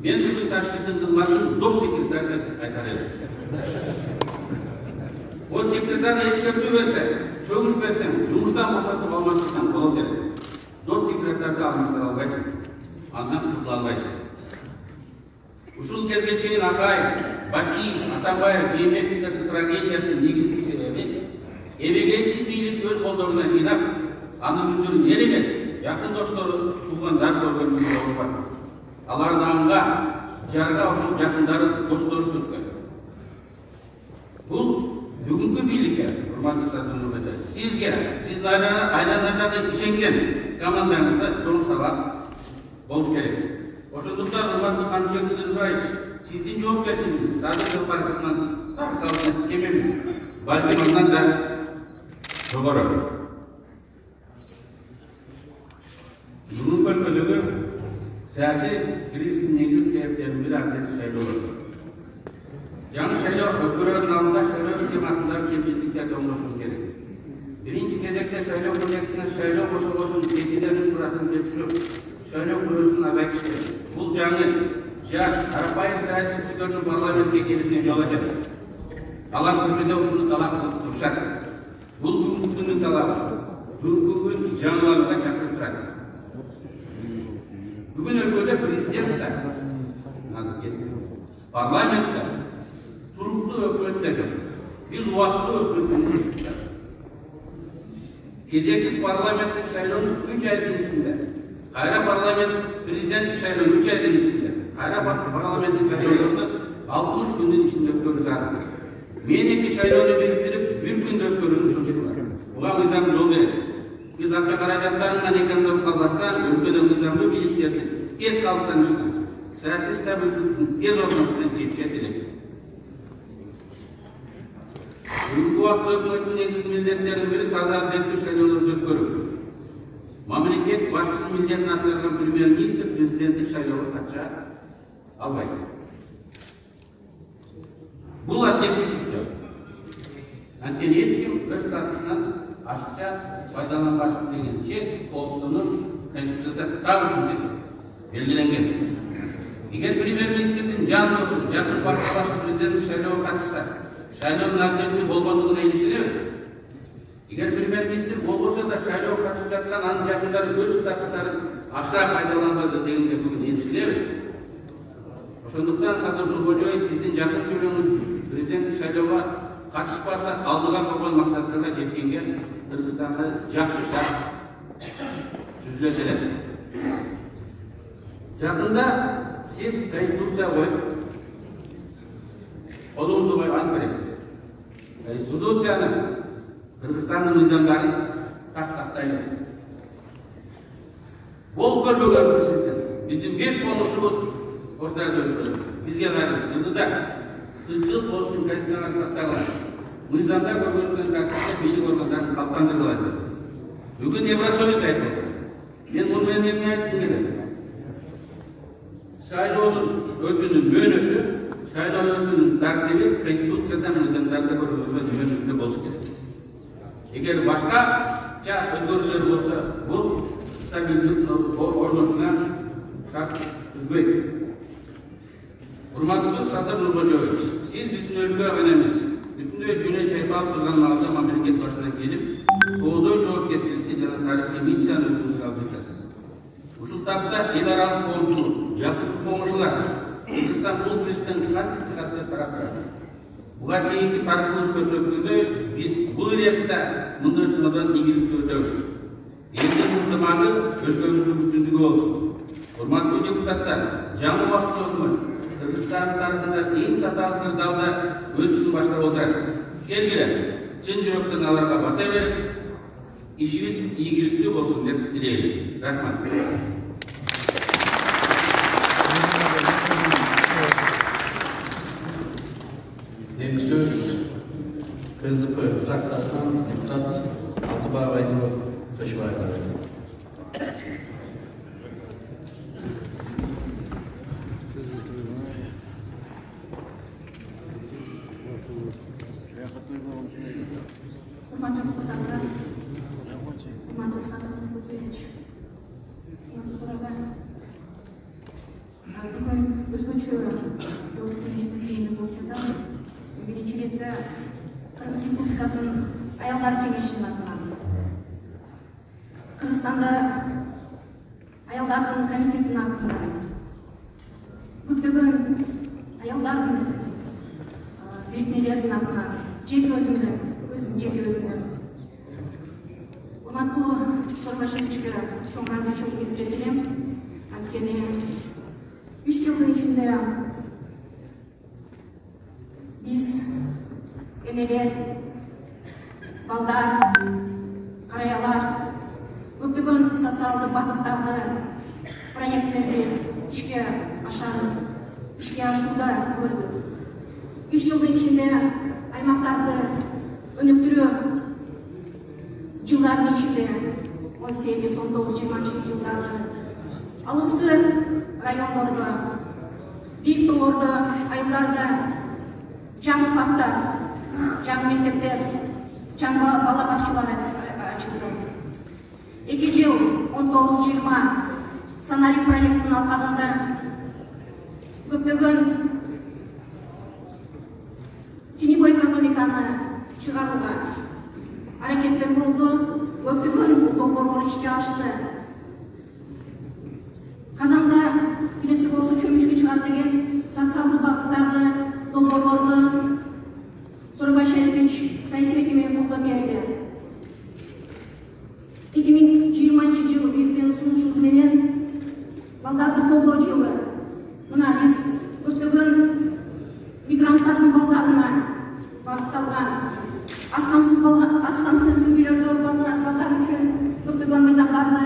Мен бүгүн Ташкенттин кызматын дос секретарь деп айтар элем. Гос секретарь эскертүү берсе, сөгүш берсең, жумуштан бошотуп алмастырсаң болот эле. Дос секретарды алмаштыра албайсың, андан кутула албайсың. Ушул кезге чейин Акаев, Бакиев, Атамбаев, Жээнбековдун трагедиясынын негизги себеби эбегейсиз бийлик өз колдоруна жыйнап, анын үзүрүн эл эмес, жакын достору, туугандар көргөн мүмкүнчүлүгү бар. Аларды анга, жарга ошол жакындары, достору түрткөн. Бул бүгүнкү бийликке, урматтуу Садыр Нуркожоевич, сизге, сиздин айланадагы ишенген командаңызда чоң сабак болуш керек. Ошондуктан урматтуу Камчет Кадыршаев, сиздин жоопкерчилигиңиз Садыр Нуркожоевичтин салына кем эмес, балким андан да жогору. Мунун өлкөдөгү Siyasi krizin negizgi sebeplerinin biri adresi şayloo. Yanı şayloo öpkörörün alında şayloo skemasında kemçilikler oluşu gerek. Birinci кезекте şayloo projesine şayloo boşulusun tediden uğrasın tepşirip şayloo kuruyorsun aday kişiler. Bu жаңы жаш қарапайым саяси күштердің парламентке келісіне жол ашады. Алар көшеде ушуну талап кылып турушат. Бул бүгүнкү күндүн талабы. Бүгүнкү күн жаңыларга чакырып турат. Бүгүн өлкөдө президент да, парламент да, туруктуу өкмөт да жок. Биз убактылуу өкмөт. Кезексиз парламенттик шайлоонун 3 айдын ичинде, кайра парламент президенттик шайлоонун 3 айдын ичинде, кайра парламенттик шайлоолорду 60 күндүн ичинде өткөрүү зарыл. Мен эки шайлоону бириктирип, бир күндө өткөрүүнү сунушталат. Буга мыйзам жол берет. Биз акча каражаттарынан экендеп калбастан өлкөдө мыйзамдуу бийликтерди тез калыптанышына, саясий стабилдиктин тез орношуна жетишет элек. Бүгүнкү убакытта өкмөттүн негизги милдеттеринин бири таза адилеттүү шайлоолорду өткөрүү. Мамлекет башчысынын милдетин аткарган премьер-министр президенттик шайлоого катыша албайт. Бул адилеттүү чектөө. Анткени эч ким өз статусунан ашыкча пайдаланбасын дегенче кооптунуп Конституцияда табышын белгиленген. Эгер премьер-министрдин жан досу, жакын партиялашы президенттик шайлоого катышса, шайлоонун адилеттүү болгондугуна ишенеби? Эгер премьер-министр болбосо да шайлоого катышып жаткан анын жакындары өз статустарын ашыра пайдаланбады дегенге бүгүн ишенеби? Ошондуктан Садыр Нуркожоев сиздин жакын чөйрөңүз президенттик шайлоого катышпаса алдыга койгон максаттарга жеткенге Кыргызстанда жакшы шарт түзүлөт эле. Жакында сиз конституция коюп колуңузду койгон бересиз. Конституцияны Кыргызстандын мыйзамдарын так сактайлы. Бол көрбөгөн президент биздин 5 комушубуз ортада өткөн. Бизге кайрылып Кыргызда тынчсыз болушун конституцияга сакталган. Мыйзамда көрсөтүлгөн тартипте бийлик органдарын калыптандырылат. Бүгүн Евросоюз айтты. Мен муну менен эмне айткым келет? Шайлоонун өтүүнүн мөөнөтү, шайлоо өтүүнүн тартиби конституцияда мыйзамдарда көрсөтүлгөн мөөнөттө болуш керек. Эгер башкача өзгөрүүлөр болсо, бул стабилдиктин орношуна шарт түзбөйт. Урматтуу Садыр Нуркожоевич, сиз биздин өлкөгө гана эмес, бүтүндөй дүйнө чайпалып турган маалда мамлекет башына келип, коодоо жоопкерчиликти жана тарыхый миссияны өзүңүзгө алып жатасыз. Ушул тапта эл аралык коомчулук, жакын комушулар Кыргызстан бул кризистен кантип чыгат деп карап турат. Буга чейинки тарыхыбыз көрсөткөндөй, биз бул иретте мындай сынадан ийгиликтүү өтөбүз. Элдин ынтымагы өлкөбүздүн бүтүндүгү болсун. Урматтуу депутаттар, жаңы убакытта өкмөт Кыргызстан тарыхында эң татаал кырдаалда өз ишин баштап отурат. Келгиле, чын жүрөктөн аларга бата берип, ишибиз ийгиликтүү болсун деп тилейли. Рахмат. Эми сөз КСДП фракциясынан депутат Атыбаев Айнур Төчөбаевга берилет. Урматтуу депутаттар, урматтуу Садыр Нуркожоевич, урматтуу төрагай, бүгүн өзгөчө жол кеңештин кеңеши болуп жатат. Биринчи иретте Кыргыз Республикасынын аялдар кеңешинин атынан, Кыргызстанда аялдардын комитетинин атынан, көптөгөн аялдардын бирикмелеринин атынан, жеке өзүмдүн урматтуу Сооронбашевичке чоң ыраазычылык билдире келем. Анткени 3 жылдын ичинде биз энелер, балдар, караялар көптөгөн социалдык багыттагы проекттерди ишке ашууда көрдүк. 3 жылдын ичинде аймактарды өнүктүрүү жылдардын ичинде 18-19-20 жылдарды алыскы райондордо, бийик тоолордо, айылдарда жаңы фактар, жаңы мектептер, жаңы бала бакчалары ачылды. 2 жыл 19-20 сценарий проектінің алқағында көптөгөн теневой экономиканы чыгарууга аракеттер болду, көптөгөн долбоорлор ишке ашты. Казанда келесі болсо чөмүчкө чыгат деген социалдык багыттагы долбоорлорду Сооронбай Шарипович саясий менен колдоп берди. 2020 жыл биздин сунушубуз менен балдарды колдоо жылы. Мына биз көптөгөн мигранттардын балдарына багытталган аскамсыз үйлөрдө балдар үчүн көптөгөн мыйзамдарды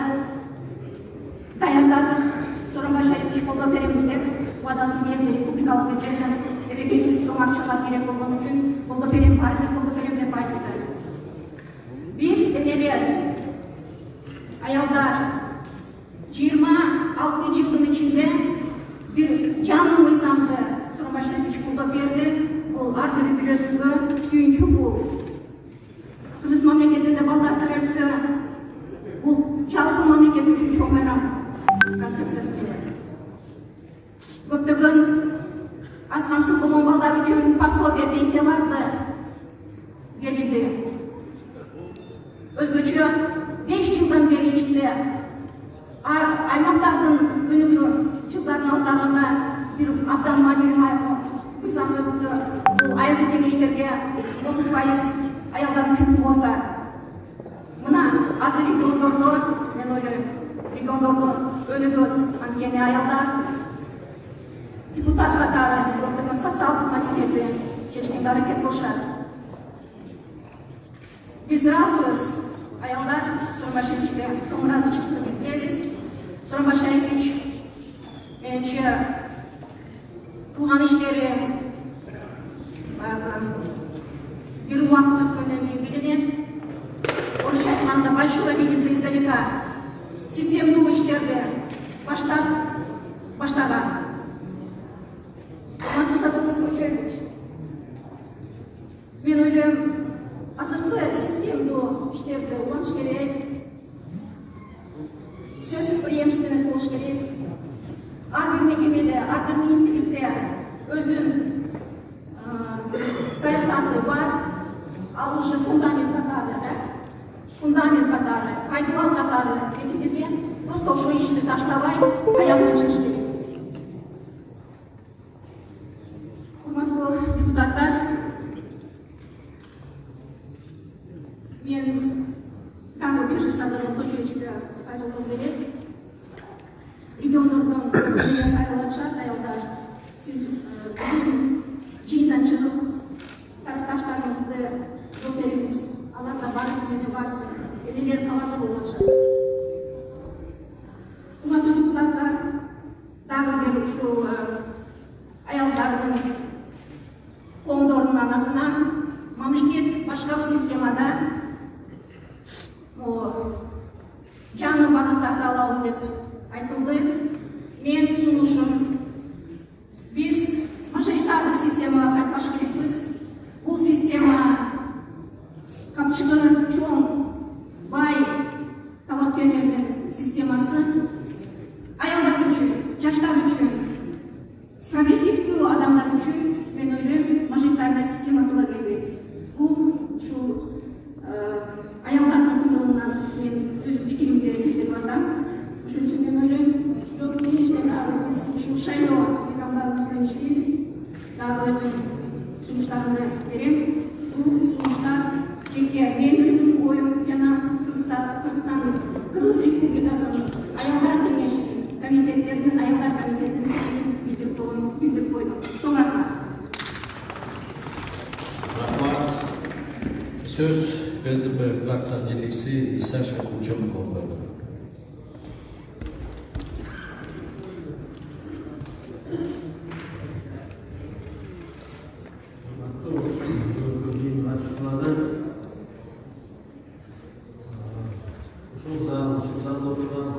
даярдадык. Сооронбай Шарипович колдоп берем деп убадасын берди. Республикалык бюджеттен эбегейсиз чоң акчалар керек болгон үчүн колдоп берем, архив колдоп берем деп айтты. Биз энелер, аялдар 26 жылдын ичинде бир жаңы мыйзамды Сооронбай Шарипович колдоп берди. Бул ар бир бирөөгө сүйүнчү бул. Кыргыз мамлекетинде балдар таралса, бул жалпы мамлекет үчүн чоң майрам концепциясы менен. Көптөгөн аз камсыз болгон балдар үчүн пособие, пенсияларды берилди. Өзгөчө 5 жылдан бери ичинде аймактардын өнүгүү жылдардын алкагында бир абдан маанилүү мыйзам өттү. Бул айылдык кеңештерге 30% аялдар үчүн квота. Мына азыр региондордо, мен ойлойм, региондордо өнүгөн анткени аялдар депутат катары көптөгөн социалдык маселелерди чечкенге аракет кылышат. Биз ыраазыбыз, аялдар Сооронбай Шариповичке чоң ыраазычылыкты билдиребиз. Сооронбай Шарипович менимче кылган иштери бир убакыт өткөндөн кийин билинет. Орусча айтканда большое видится издалека. Системдүү иштерди баштаган. Мен ойлойм, азыркы системдүү иштерди улантыш керек. Сөзсүз преемственность болуш керек. Ар бир мекемеде, ар бир министрликте өзүнүн саясаты бар. Ал уже фундамент катары, фундамент катары, кайталау катары бекитилген. Просто ошол ишти таштабай, аягына чыгыш керекпиз. Урматтуу депутаттар, мен дагы бир Садыр Кожоевичке кайрылгым келет. Региондордон кайрылышат аялдар. Сиз бүгүн жыйындан чыгып, тарапташтарыңызды жол бериңиз. Алар да барып үйүнө барсын. Энелер кабардар болуп атышат. Урматтуу депутаттар, дагы бир ушул аялдардын коомдорунун атынан мамлекет башкаруу системада жаңы багыттарды алабыз деп айтылды. Мен сунушум, биз мажоритардык системага кайтпаш керекпиз. Бул система капчыгы чоң, бай талапкерлердин системасы. Аялдар үчүн, жаштар үчүн, прогрессивдүү адамдар үчүн мен ойлойм, мажоритарный система туура келбейт. Бул ушул аялдардын кымылынан мен өз пикиримди билдирип атам. Ошон үчүн мен ойлойм, жок кеңештен биз ушул шайлоо мыйзамдары үстүнөн иштейбиз. Дагы өзүм сунуштарымды берем. Бул сунуштар жеке мен өзүм оюм жана Кыргыз Республикасынын аялдар кеңешинин комитеттеринин, аялдар комитетинин билдирип койдум. Чоң рахмат. Рахмат. Сөз СДП фракциясынын жетекчиси Иса Шакунчоновго берилет. Ушул заңда отурган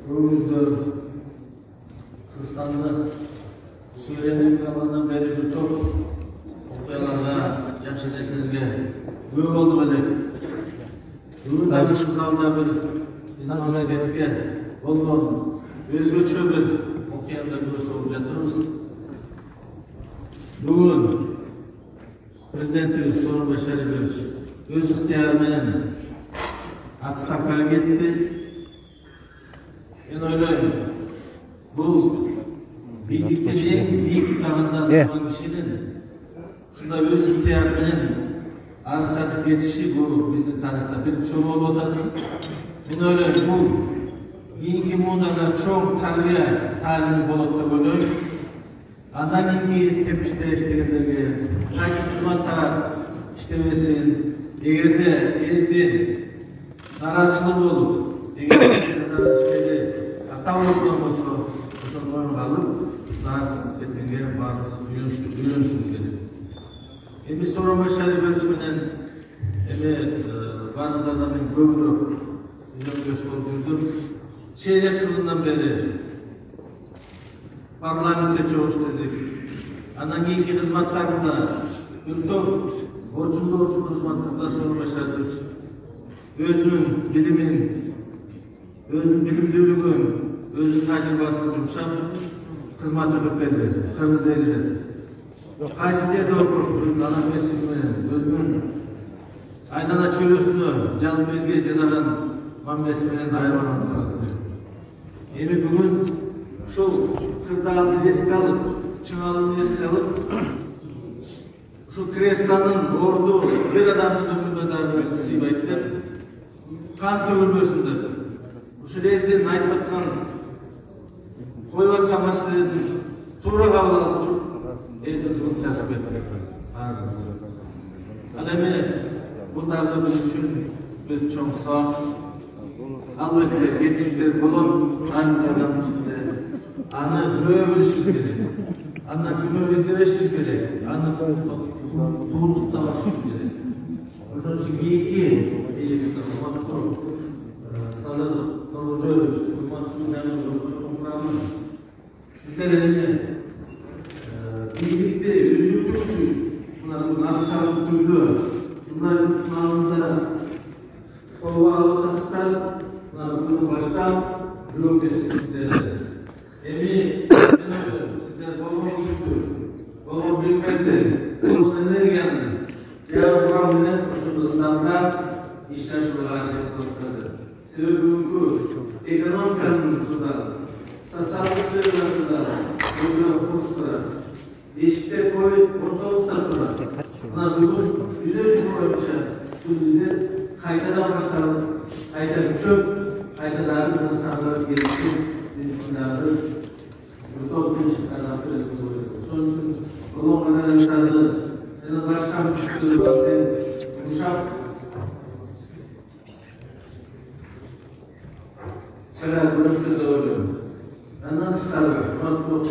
көбүңүздөр Söylenip kalandan beri bir top okuyalarga, yaxşı neslerge öğü oldu edek. Bugün da şu zalda bir bizden memleketke olgan özgöçö bir okuyanda görüş olup jatırmız. Bugün Prezidentimiz Sooronbay Şeripovich öz ihtiyarı menen atstapkaga ketti. Ben oylayım. Bu birlikte büyük tutağında tutan kişinin şunda öz ihtiyarı menen arız жазып yetişi bu bizden tarihte bir çoğu olup otadı. Ben oylayım bu kийинки муудага чоң тарбия таалими болот деп ойлойм. Андан кийинки тепиште иштегендерге кайсы кызматта иштебесин, эгерде элдин наразычылыгы болуп, эгерде жаза ишмели ата болгон болсо, ошону моюнга алып, наразычылык кеткенге баарыбыз үйлөнүшүбүз керек. Эми Сооронбай Шарипович менен баарыңыздардан мен көбүрөөк үйлөнгөч болуп жүрдүм. Çeyrek yılından beri parlamentte çalıştırdık. Andan keyinki hizmetlerinde bir top borçlu hizmetlerinde Sooronbay Şeripovich özünün bilimin, özünün bilimdүүлүгүн, özünün tecrübasını jumşap hizmet edip berdi. Kırmızı elinde. Kaysı yerde okursun, ana mesleği menен özünün aynana çölösünü жазып elge жазаган мамилеси менен айырмаланып турат. Эми бүгүн ушул сырдагы эске алып, чыңалууну эске алып, ушул крестанын орду бир адамдын өмүрүнө дагы сыйбайт деп, кан төгүлбөсүн деп, ушул элдин айтып аткан, коюп аткан маселени туура кабыл алып туруп, элдин жолун жазып берди. Ал эми бул дагы биз үчүн bir çok sağ, albatta geçişler bulun, aynı adamın içinde, anı joyabilişimiz gerek, anı günü izlemişimiz gerek, anı kuğullukta başımız gerek. Onun için iki eğitimde olmakta, sağlığı joyabilişimiz, olmakta canlı programı, sizlerle birlikte üzüntüsüz, bunların narışarlı duyduğu, bunların altında Kova'lı taslar, bunu baştan blok sizlere. Sizler babam uçtu, babam bilmedi, babam enerjiyanı, cevap kuramının koşullarında işler şurada hareket kılsıdır. Sebebi bugünkü ekonomikanın tutar, sağlık sferlerinde bugün kuruşturar, eşitler koyup ortalıkta turar. Bugün yüzü boyunca bu lider kaytadan başlayalım, kayta küçük, kaytaların insanları gelişti, insanları top gençliklerden biri Son için kolon organizasyonları, senin başkan küçüklüğü bakın, yumuşak, şeyler konuştuğu da oluyor. Benden çıkarıyor, unutlu,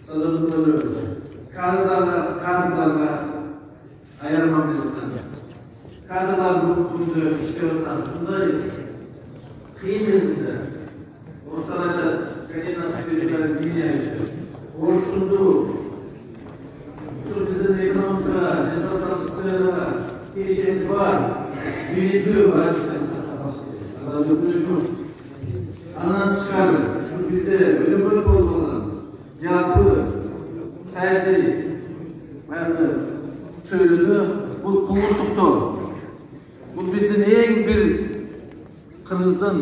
salonunda oluyoruz. Kadrlarla ayarmamızdan. Kadrlar grupunda işleyen aslında kıyım yazında ortalarda kanina dünya oluşundu şu bizden ekonomika, esasal sırada teşhis var, bilindiği var Allah dökülücü anan çıkarı şu bizde ölüm olan cevabı sayısı vardı söyledi bu kumurtuktu. Bu bizden en bir Kırgız'dan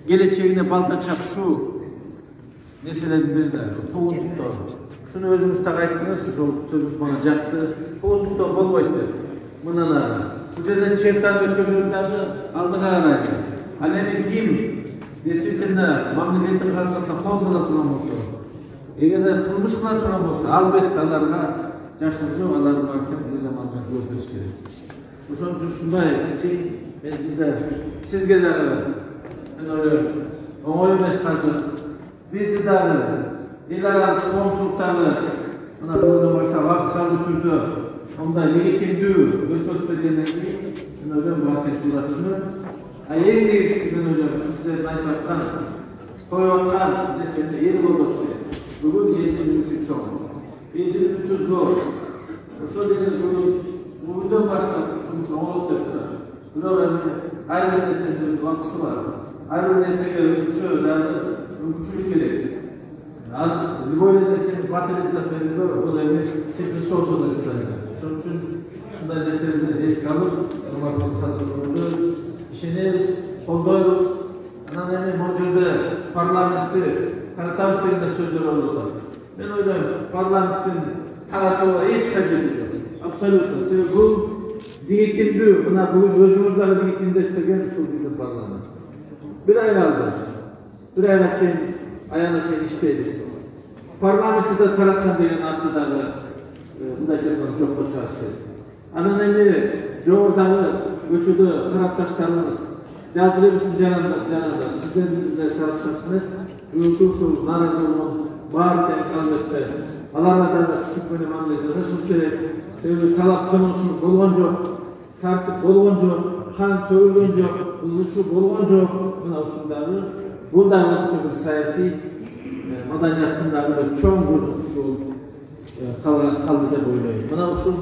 geleceğine balta çapçu meselelerin biri de Kuğuntuk'ta. Şunu özümüz takayttınız, şu sözümüz bana caktı. Kuğuntuk'ta bolbaydı. Mınalar. Bu yerden çertan ötközülüklerini aldık ağırlaydı. Alemi kim? Nesbetinde mamleketin karşısına konsola turan olsa, eğer de kılmış kıla turan olsa, albette alarga yaşlıcı alarga ne zamandan görmüş gerek. Ошон үчүн ушундай мезгилде сизге дагы мен ойлойм оңой эмес азыр бизди дагы эл аралык коомчулуктагы мына бүгүндөн баштап акчалуу түрдө мындай легитимдүү өткөзүп бергенден кийин мен ойлойм бул акет туура түшүнөт. Эң негизгиси мен ойлойм ушу сиздердин айтып аткан коюп аткан нерсени эл колдош керек. Bugün 7 çok. 7 zor. Ошол деген бүгүндөн баштап турмуш оңолот деп турат. Бирок эми ар бир нерсенин убактысы бар. Ар бир нерсеге өзүнчө дагы мүмкүнчүлүк керек. Любой нерсени батырып жасап берүүгө бул эми секиз чоосунда жасалган. Ошон үчүн ушундай нерселерди эске алып, ишенебиз, колдойбуз. Анан эми могу жерде парламентти таратабыз деген да сөздөр болуп атат. Мен ойлойм, парламенттин таратууга эч кажети жок. Абсолютно. Себеби бул легитимдүү, мына бүгүн өзүңөр дагы легитимдештирген ушул парламент. Bir ay kaldı. Bir ayga çeyin, ayağına çeyin işleyeceğiz. Parlamenti de taratkan degen atı dağı bunday çekten çok koçağız gerek. Anan emi joğurdağı göçüdü taraftaşlarımız Jalpırebizin janında sizden de taraftaşsınız. Ülkü şu narazı olun, bağır demek albette. Alarla da küçük bölüm anlayacağız. Şu gerek. Sebebi talap kılınçılık bolğan жоқ, tartip bolğan жоқ, kan tövülgen жоқ, ızıçı bolğan жоқ. Buna uşundağı, bundan önce bir siyasi madaniyyatın da çok bozulmuş kaldı da böyle. Buna uşun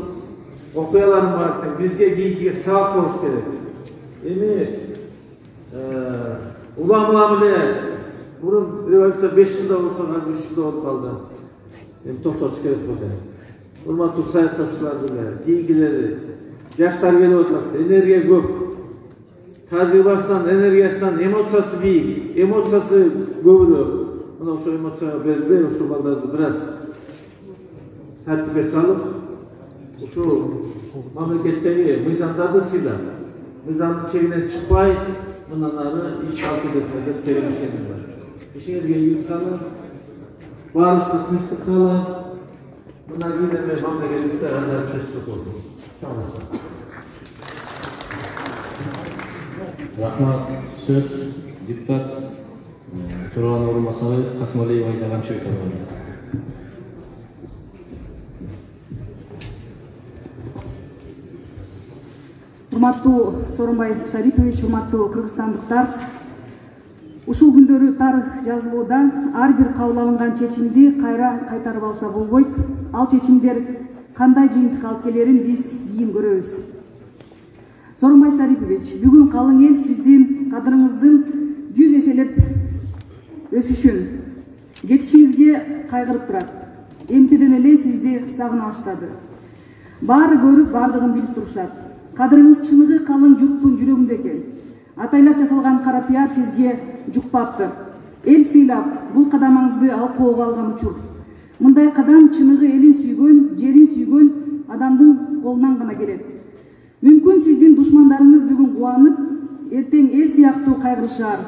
okuyalarım varken bizge giygiye sağlık oluş gerek. Emi ulan bile bunun revolüsyon 5 yılda olsa 3 yılda olup kaldı. Emi toxtaç gerek burada. Urmatlı siyasatçılar bile, giygileri, yaşlar gelip oturmakta, enerjiye көп. Tajribasidan, energiyasidan emotsiyasi biyik, emotsiyasi ko'proq. Mana o'sha emotsiyaga berilmay, o'sha ballarni biroz tartibga solib, o'sha mamlakatdagi mizonlarni silab, mizonning chegidan chiqmay, bundan nari ish olib ketishga kerak ishimiz bor. Ishingizga yo'l solib, barcha tinchlik qilib, bundan keyin mamlakatda anday tinchlik bo'lsin. Rahmat, söz депутат Төрағаның орынбасары Қасымәлиев айдаған сөйтіп. Урматтуу Сооронбай Шарипович, урматтуу кыргызстандыктар, ушул күндөрү тар жазылууда ар бир кабыл алынган чечимди кайра кайтарып алса болбойт. Ал чечимдер кандай жыйынтык алып келерин биз кийин көрөбүз. Сооронбай Шарипович, бүгүн калың эл сиздин кадырыңыздын 100 эселеп өсүшүн, кетишиңизге кайгырып турат. Эмтеден эле сизди сагына баштады. Баары көрүп, бардыгын билип турушат. Кадырыңыз чыныгы калың журттун жүрөгүндө экен. Атайлап жасалган кара пиар сизге жукпаптыр. Эл сыйлап, бул кадамыңызды алкоого алган учур. Мындай кадам чыныгы элин сүйгөн, жерин сүйгөн адамдын колунан гана келет. Мүмкүн сиздин душмандарыңыз бүгүн кубанып, эртең эл сыяктуу кайгырышар.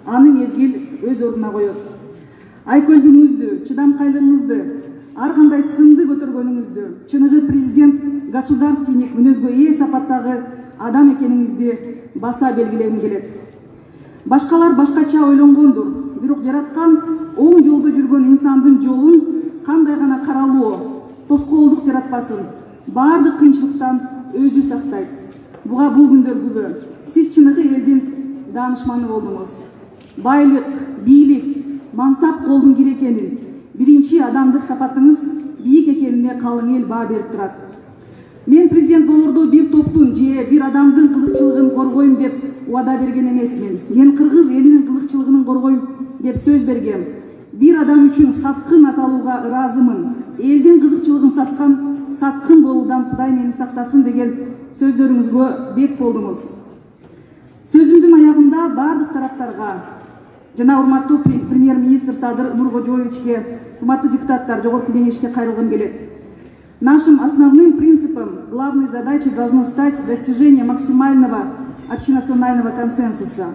Аны мезгил өз ордуна коет. Айкөлдүгүңүздү, чыдамкайлыгыңызды, ар кандай сынды көтөргөнүңүздү, чыныгы президент, государственник мүнөзгө ээ сапаттагы адам экениңизди баса белгилегим келет. Башкалар башкача ойлонгондур, бирок жараткан оң жолдо жүргөн инсандын жолун кандай гана каралуу, тоскоолдук жаратпасын, баардык кыйынчылыктан өзү сактайт. Буга бул күндөр күбө. Сиз чыныгы элдин даанышманы болдуңуз. Байлык, бийлик, мансап колдун кире экенин, биринчи адамдык сапатыңыз бийик экенине калың эл баа берип турат. Мен президент болордо бир топтун же бир адамдын кызыкчылыгын коргойм деп убада берген эмесмин. Мен кыргыз элинин кызыкчылыгын коргойм деп сөз бергем. Бир адам үчүн саткын аталууга ыраазымын. Элдин кызыкчылыгын саткын болуудан Кудай мени сактасын деген сөздөрүңүзгө бет болдуңуз. Сөзүмдүн аягында бардык тараптарга жана урматтуу премьер-министр Садыр Нуркожоевичке, урматтуу депутаттар, жогорку кеңешке кайрылгым келет. Нашим основным принципом, главной задачей должно стать достижение максимального общенационального консенсуса.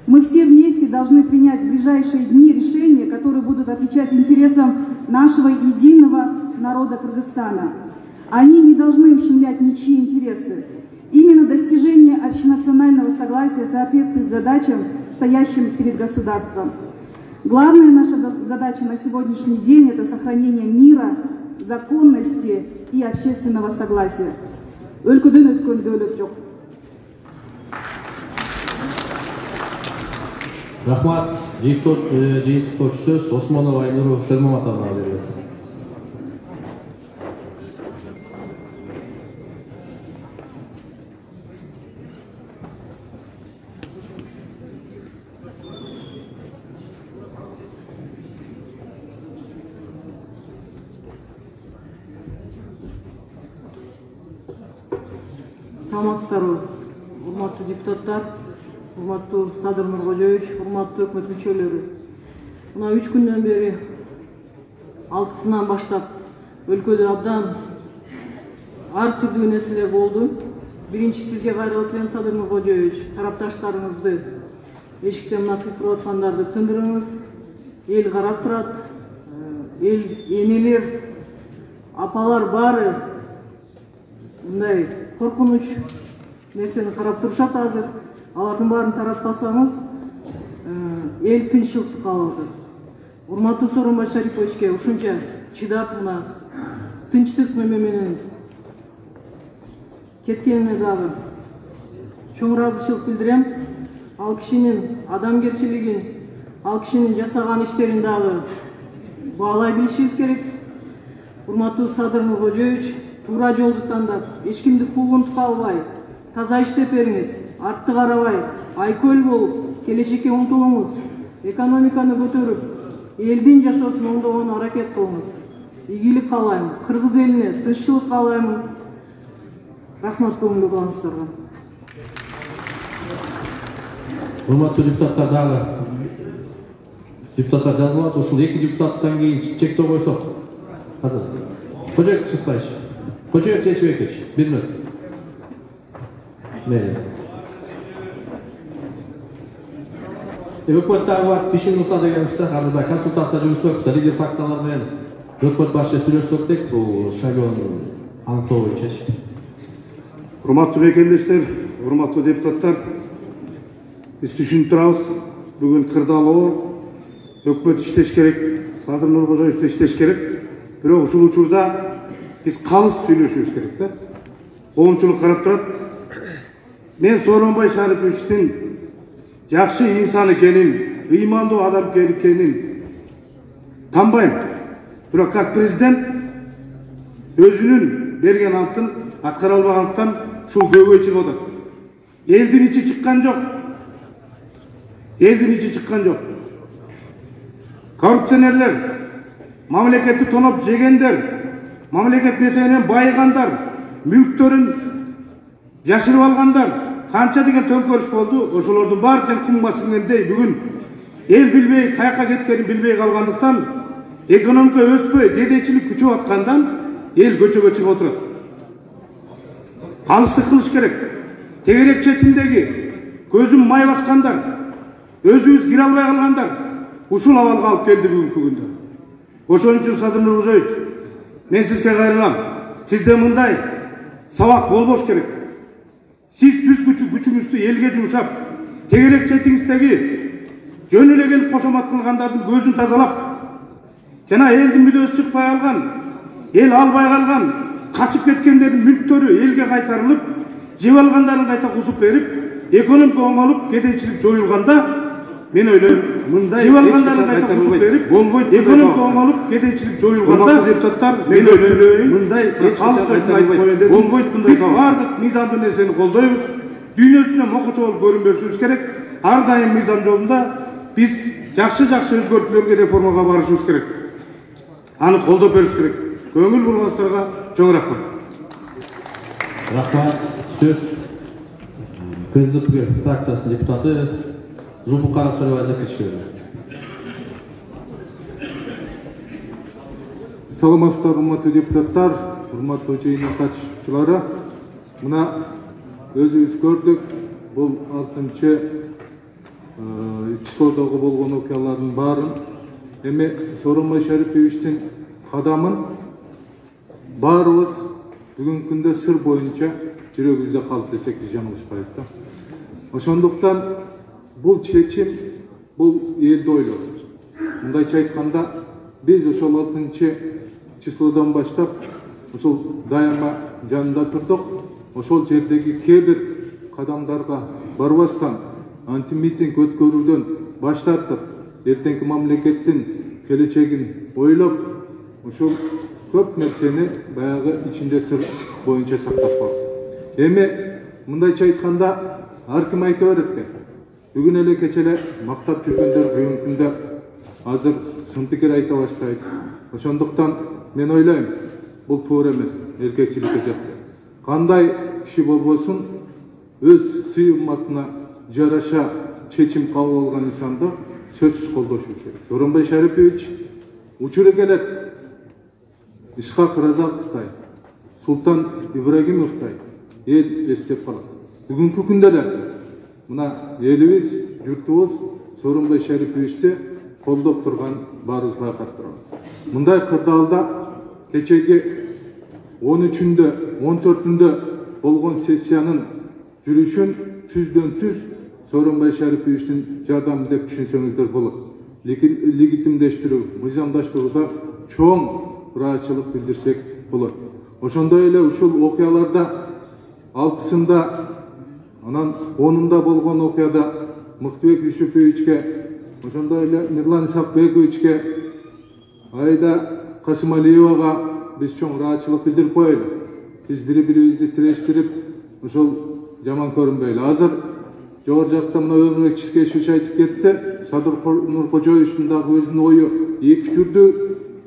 Мы все вместе должны принять в ближайшие дни решения, которые будут отвечать интересам нашего единого народа Кыргызстана. Они не должны ущемлять ничьи интересы. Именно достижение общенационального согласия соответствует задачам, стоящим перед государством. Главная наша задача на сегодняшний день – это сохранение мира, законности и общественного согласия. Өлкөдөн өткөн дөөлөт жок. Рахмат. жыйынтыктоочу сөз Осмонова Айнуру Шермаматовага берилет. Саламатсыздарбы, урматтуу депутаттар, урматтуу Садыр Нуркожоевич, урматтуу өкмөт мүчөлөрү. Мына 3 күндөн бери 6-сынан баштап өлкөдө абдан ар түрдүү нерселер болду. Биринчи сизге кайрылып элем, Садыр Нуркожоевич, тарапташтарыңызды эшиктен мына туруп аткандарды тындырыңыз. Эл карап турат, эл энелер, апалар баары мындай коркунуч нерсени карап турушат азыр. Алардын баарын таратпасаңыз, эл тынччылыкты каалап атат. Урматтуу Сооронбай Шариповичке ушунча чыдап мына тынчтык менен кеткенине дагы чоң ыраазычылык билдирем. Ал кишинин адамгерчилигин, ал кишинин жасаган иштерин дагы баалай билишибиз керек. Урматтуу Садыр Нуркожоевич, туура жолду тандап, эч кимди куугунтукка албай, таза иштеп бериңиз, артты карабай, айкөл болуп, келечекке умтулуңуз, экономиканы көтөрүп, элдин жашоосун оңдогонго аракет кылыңыз. Ийгилик каалайм, кыргыз элине тынччылык каалайм. Рахмат көңүлдүү кылыңыздарга. Урматтуу депутаттар, дагы депутаттар жазып атат, ушул 2 депутаттан кийин чектөө койсок. Азыр. Кожоев Христович. Кожоев Чечебекович, 1 мүнөт. Өкмөт дагы бар, бишинилса дегенбизде, азырда консультация жүргүзмөкбүз, лидер фракциялар менен өкмөт башчы сүйлөшсөк дейт, бул шайлоонун аныктоо боюнча. Урматтуу мекендештер, урматтуу депутаттар, биз түшүнүп турабыз, бүгүн кырдаалоо, өкмөт иштеш керек, Садыр Нуркожоев иштеш керек. Бирок ушул учурда биз калыс сүйлөшүбүз керек да. Коомчулук карап турат. Мен Сооронбай Шариповичтин жакшы инсан экенин, ыймандуу адам экенин танбайм. Бирок как президент өзүнүн берген антын аткара албагандыктан ушул көйгөй чыгып атат. Элдин ичи чыккан жок. Элдин ичи чыккан жок. Коррупционерлер, мамлекетти тоноп жегендер, мамлекет несенен байыгандар, мүлктөрүн жашырып алгандар, канча деген төңкөрүш болду. Ошолордун баары тең кумга сиңгендей бүгүн эл билбей, каяка кеткенин билбей калгандыктан, экономика өспөй, кедейчилик күчөп аткандан эл көчөгө чыгып отурат. Калыстык кылыш керек. Тегерек четиндеги көзүн май баскандар, өзүбүз кире албай калгандар ушул абалга алып келди бүгүнкү күндө. Ошон үчүн Садыр Нуркожоевич, мен сизге кайрылам. Сизде мындай сабак болбош керек. Сиз түз күчүңүздү элге жумшап, тегерек четиңиздеги жөн эле келип кошомат кылгандардын көзүн тазалап, жана элдин мүдөөсү чыкпай калган, эл албай калган, качып кеткендердин мүлктөрү элге кайтарылып, жеп алгандарын кайта кусуп берип, экономика оңолуп, кедейчилик жоюлганда, мен ойлойм, мындай жеп алгандарын кайта кусуп берип, экономика оңолуп, кедейчилик жоюлганда, депутаттар, мен ойлойм, мындай калыс сөзүн айтып коеюн дедим. Болбойт мындай. Биз баардык мыйзамдуу нерсени колдойбуз. Дүйнөсүнө мокочо болуп көрүнбөшүбүз керек. Ар дайым мыйзам жолунда биз жакшы өзгөртүүлөргө, реформага барышыбыз керек. Аны колдоп беришибиз керек. Көңүл бургуңуздарга чоң рахмат. Рахмат. Сөз КСДП фракциясынын депутаты Зулпукаров Төрөбай Закирчиевич. Саламатсыздар, урматтуу депутаттар, урматтуу жыйын катышчылары. Мына өзүбүз көрдүк, бул 6 числодогу болгон окуялардын баарын, эми Сооронбай Шариповичтин кадамын баарыбыз бүгүнкү күндө сыр боюнча жүрөгүбүздө калып десек жаңылышпайбыз да. Ошондуктан бул чечим, бул элди ойлоо. Мындайча айтканда, биз ошол 6 числодон баштап ошол дайыма жанында турдук. Ошол жердеги кээ бир кадамдарга барбастан антимитинг өткөрүүдөн баш тартып, эртеңки мамлекеттин келечегин ойлоп ушул көп нерсени баягы ичинде сыр боюнча сактап калды. Эми мындайча айтканда ар ким айта берет экен. Бүгүн эле кече эле мактап жүргөндөр бүгүнкү күндө азыр сын пикир айта баштайт. Ошондуктан мен ойлойм, бул туура эмес, эркекчиликке жатпайт. Кандай киши болбосун өз сый умматына жараша чечим кабыл алган инсанды сөзсүз колдошубуз керек. Сооронбай Шарипович учуру келет. Исхак Разаковтай, Султан Ибрагимовтай эл эстеп калат. Бүгүнкү күндө эле мына элибиз, журтубуз Сооронбай Шариповичти колдоп турган баарыбыз байкап турабыз. Мындай кырдаалда кечеги 13-үндө, 14-үндө болгон сессиянын жүрүшүн түздөн-түз Сооронбай Шариповичтин жардамы деп түшүнсөңүздөр болот. Легитимдештирүү, мыйзамдаштырууда чоң ыраазычылык билдирсек болот. Ошондой эле ушул окуяларда 6-сында, анан 10-ында болгон окуяда Мыктыбек Юсуповичке, ошондой эле Мирлан Исакбековичке, Айда Касымалиевага биз чоң ыраазычылык билдирип коелу. Биз бири-бирибизди тирештирип, ошол жаман көрүнбөйлү. Азыр жогору жакта мына Өмүрбек Чиркешевич айтып кетти, Садыр Нуркожоевичтин дагы өзүнүн ою эки түрдүү,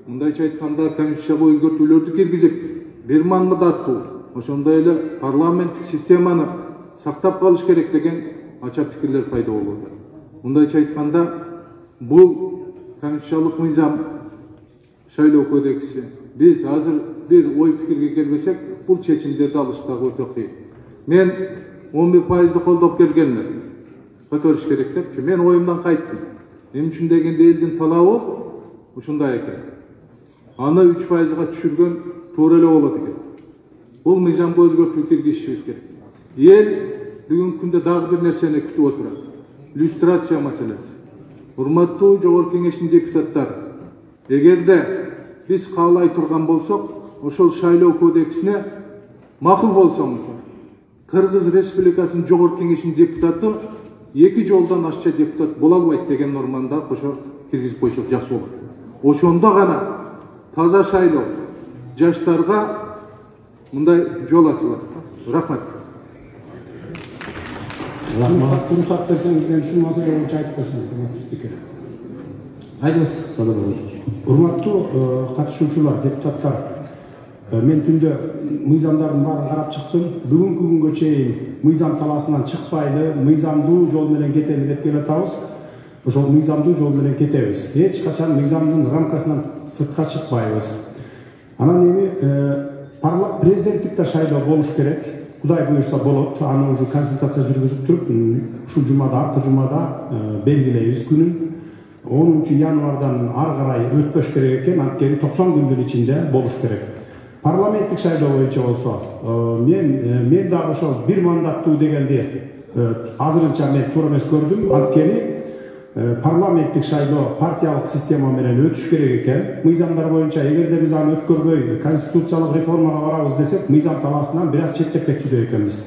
мындайча айтканда конституцияга өзгөртүүлөрдү киргизип, бир мандаттуу, ошондой эле парламенттик системаны сактап калыш керек деген ача пикирлер пайда болууда. Мындайча айтканда, бул конституциялык мыйзам, шайлоо кодекси, биз азыр бир ой пикирге келбесек, бул чечимдерди алыш дагы өтө кыйын. Мен 11%-ды колдоп келгенмин. Көтөрүш керек депчи. Мен оюмдан кайттым. Эмне үчүн дегенде элдин талабы ушундай экен. Аны 3%-га түшүргөн туура эле болот экен. Бул мыйзамга өзгөртүү киргизишибиз керек. Эл бүгүнкү күндө дагы бир нерсени күтүп отурат. Люстрация маселеси. Урматтуу жогорку кеңештин депутаттары, эгерде биз каалай турган болсок, ошол шайлоо кодексине макул болсоңуздар, Кыргыз Республикасынын жогорку кеңешинин депутаты 2 жолдон ашча депутат боло албайт деген норманы да кошо киргизип койсок жакшы болот. Ошондо гана таза шайлоо жаштарга мындай жол ачылат. Рахмат. Уруксат берсеңиз, мен ушул маселе боюнча айтып койсом, урматтуу спикер. Айдыңыз, Садыр Уулу. Урматтуу катышуучулар, депутаттар, мен түндө мыйзамдардын баарын карап чыктым. Бүгүнкү күнгө чейин мыйзам талаасынан чыкпайлы, мыйзамдуу жол менен кетели деп келатабыз. Ошол мыйзамдуу жол менен кетебиз. Эч качан мыйзамдын рамкасынан сыртка чыкпайбыз. Анан эми президенттик шайлоо болуш керек. Кудай буюрса болот. Аны уже консультация жүргүзүп туруп, ушул жумада, аркы жумада белгилейбиз күнүн. 10 январдан ар карай өтпөш керек экен, анткени 90 күндүн ичинде болуш керек. Парламенттик шайлоо боюнча болсо, мен дагы ошол бир мандаттуу дегенди азырынча мен туура эмес көрдүм, анткени парламенттик шайлоо партиялык система менен өтүш керек экен. Мыйзамдар боюнча эгерде биз аны өткөрбөй конституциялык реформага барабыз десек, мыйзам талаасынан бир аз четтеп кетчүдөй экенбиз.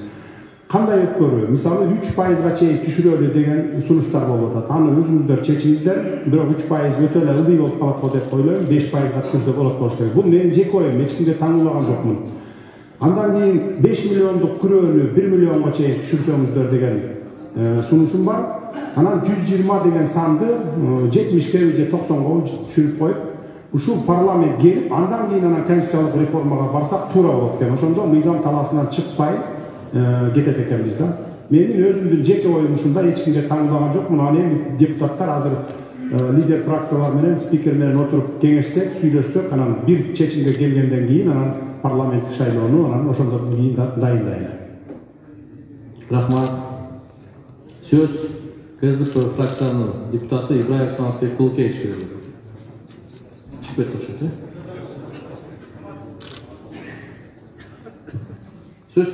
Кандай өткөрүү? Мисалы 3%га чейин түшүрөлү деген сунуштар болуп атат. Аны өзүңүздөр чечиңиздер. Бирок 3% өтө эле ылдый болуп калат го деп ойлойм. 5%га түшүрсө болот болуш керек. Бул менин жеке оюм, эч кимге таңуулаган жокмун. Андан кийин 5 миллиондук күрөөнү 1 миллионго чейин түшүрсөңүздөр деген сунушум бар. Анан 120 деген санды 70ке же 90го түшүрүп коюп, ушул парламент келип, андан кийин анан конституциялык реформага барсак туура болот экен. Ошондо мыйзам талаасынан чыкпай кетет экенбиз да. Менин өзүмдүн жеке оюм ушундай, эч кимге таңуулаган жокмун. Аны эми депутаттар азыр лидер фракциялар менен, спикер менен отуруп кеңешсек, сүйлөшсөк, анан бир чечимге келгенден кийин анан парламенттик шайлоону анан ошондон кийин дайындайлы. Рахмат. Сөз КСДП фракциянын депутаты Ибраев Саматбек Кулкевичке берилет. Чыгып кетти окшойт, э? Сөз.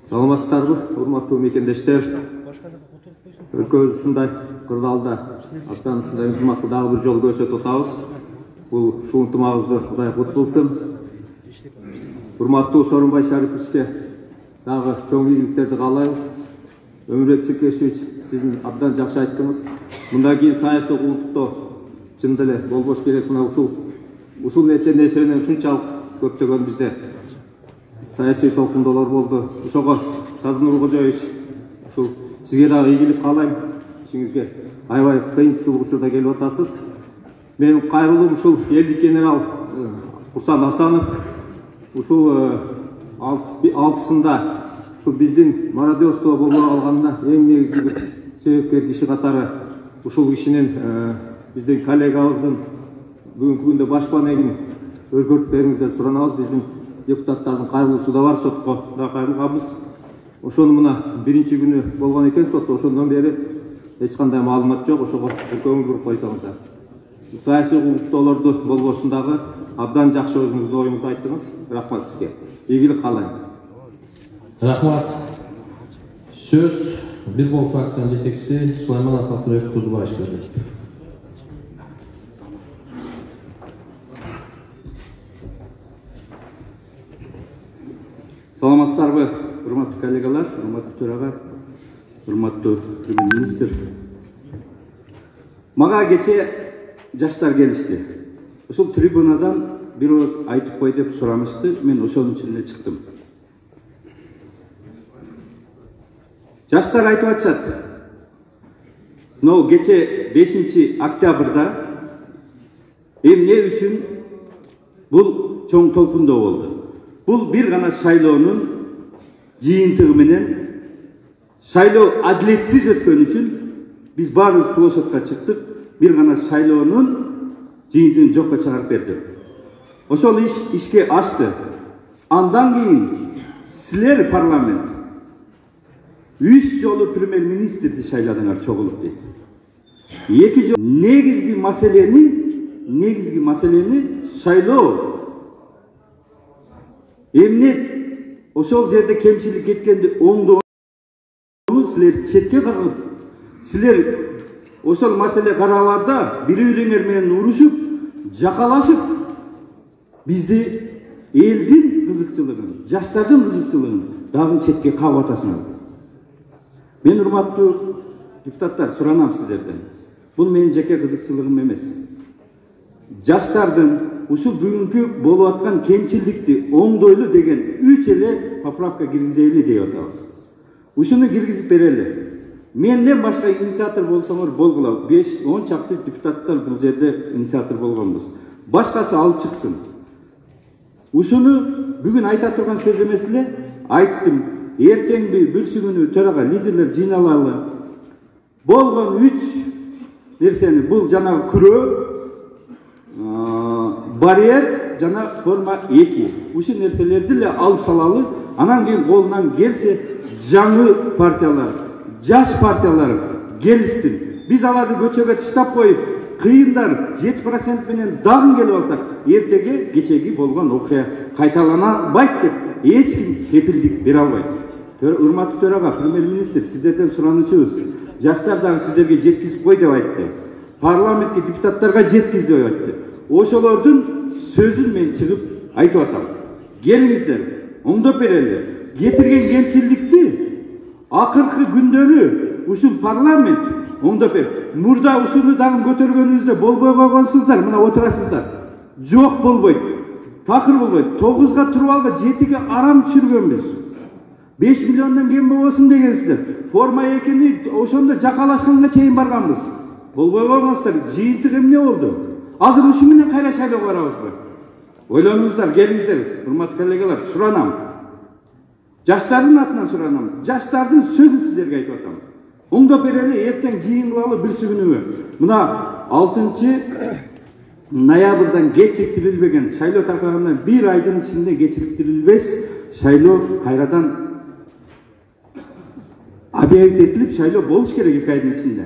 Саламатсыздарбы, урматтуу мекендештер. Өлкөбүз ушундай кырдаалда аштан ушундай ынтымакты дагы бир жолу көрсөтүп атабыз. Бұл ушул ынтымагыбызды Кудай кут кылсын. Урматтуу Сооронбай Шариповичке дагы чоң ийгиликтерди каалайбыз. Өмүрбек Сыркешевич, сиздин абдан жакшы айттыңыз. Мындан кийин саясий укуктоо чын эле болбош керек. Мына ушул нерсенен ушунчалык көптөгөн бизде саясий толкундоолор болду. Ошого Садыр Кожоевич, ушул сизге дагы ийгилик каалайм. Ишиңизге аябай кыйынчылык учурда келип атасыз. Менин кайрылуум ушул элдик генерал Курсан Асанов ушул 6-сында ушул биздин мародерство болбой калганына эң негизги бир себепкер киши катары ушул кишинин биздин коллегабыздын бүгүнкү күндө башпанегин өзгөртүп бериңиздер суранабыз. Биздин депутаттардын кайрылуусу да бар, сотко да кайрылганбыз. Ошону мына биринчи күнү болгон экен сотто, ошондон бери эч кандай маалымат жок. Ошого көңүл буруп койсоңуздар. Саясий укуктоолорду болбошундагы абдан жакшы өзүңүздүн оюңузду айттыңыз. Рахмат сизге. Ийгилик каалайм. Рахмат. Сөз бир бол фракциянын жетекчиси Сулайманов Абдулбек Турдубаевичке берилет. Саламатсыздарбы, урматтуу коллегалар, урматтуу төрага, урматтуу премьер-министр. Мага кече жаштар келишти. Ушул трибунадан бир ооз айтып кой деп суранышты. Мен ошонун ичине чыктым. Жаштар айтып атышат. Но кече 5 октябрда эмне үчүн бул чоң толкундоо болду? Бул бир гана шайлоонун жыйынтыгы менен шайлоо адилетсиз өткөн үчүн биз баарыбыз площадка чыктык. Бир гана шайлоонун жыйынтыгын жокко чыгарып берди. Ошол ишке ашты. Андан кийин силер парламент 3 жолу премьер-министрди шайладыңар чогулуп дейт. 2 жолу негизги маселени шайлоо эмне ошол жерде кемчилик кеткенди оңдоону силер четке кагып, силер ошол маселе караларда бири-бириңер менен урушуп, жакалашып, бизди элдин кызыкчылыгын, жаштардын кызыкчылыгын дагы четке кагып атасыңар. Мен урматтуу депутаттар суранам сиздерден. Бул менин жеке кызыкчылыгым эмес. Жаштардын ушул бүгүнкү болуп аткан кемчиликти оңдойлу деген 3 эле поправка киргизели деп атабыз. Ушуну киргизип берели. Менден башка инициатор болсоңор болгула. 5-10 чакты депутаттар бул жерде инициатор болгонбуз. Башкасы алып чыксын. Ушуну бүгүн айта турган сөз эмес эле, айттым. Эртеңби бүрсүгүнү төрага лидерлер жыйналалы. Болгон 3 нерсени бул жанагы күрөө, барьер жана форма 2. Ушул нерселерди эле алып салалы. Анан кийин колунан келсе жаңы партиялар, жаш партиялар келишсин. Биз аларды көчөгө таштап коюп, кыйындар 7% менен дагы келип алсак, эртеге кечеги болгон окуя кайталанбайт деп эч ким кепилдик бере албайт. Урматтуу төрага, премьер-министр, сиздерден суранычыбыз, жаштар дагы сиздерге жеткизип кой деп айтты. Парламентке депутаттарга жеткиз деп айтты. Ошолордун сөзүн мен чыгып айтып атам. Келиңиздер, оңдоп берели. Кетирген кемчиликти акыркы күндөрү ушул парламент оңдоп бер. Мурда ушуну дагы көтөргөнүбүздө болбой койгонсуздар, мына отурасыздар. Жок болбойт. Такыр болбойт. 9га туруп алга 7ге арам түшүргөнбүз. 5 миллиондон кем болбосун дегенсиздер. Форма 2-ни ошондо жакалашканга чейин барганбыз. Болбой койгонсуздар. Жыйынтык эмне болду? Азыр ушу менен кайра шайлоого барабызбы? Ойлонуңуздар, келиңиздер, урматтуу коллегалар, суранам. Жаштардын атынан суранам. Жаштардын сөзүн сиздерге айтып атам. Оңдоп берели, эртең жыйын кылалы бүрсүгүнү. Мына 6 ноябрдан кечиктирилбеген шайлоо таркагандан 1 айдын ичинде кечиктирилбес шайлоо кайрадан объявить этилип шайлоо болуш керек 2 айдын ичинде.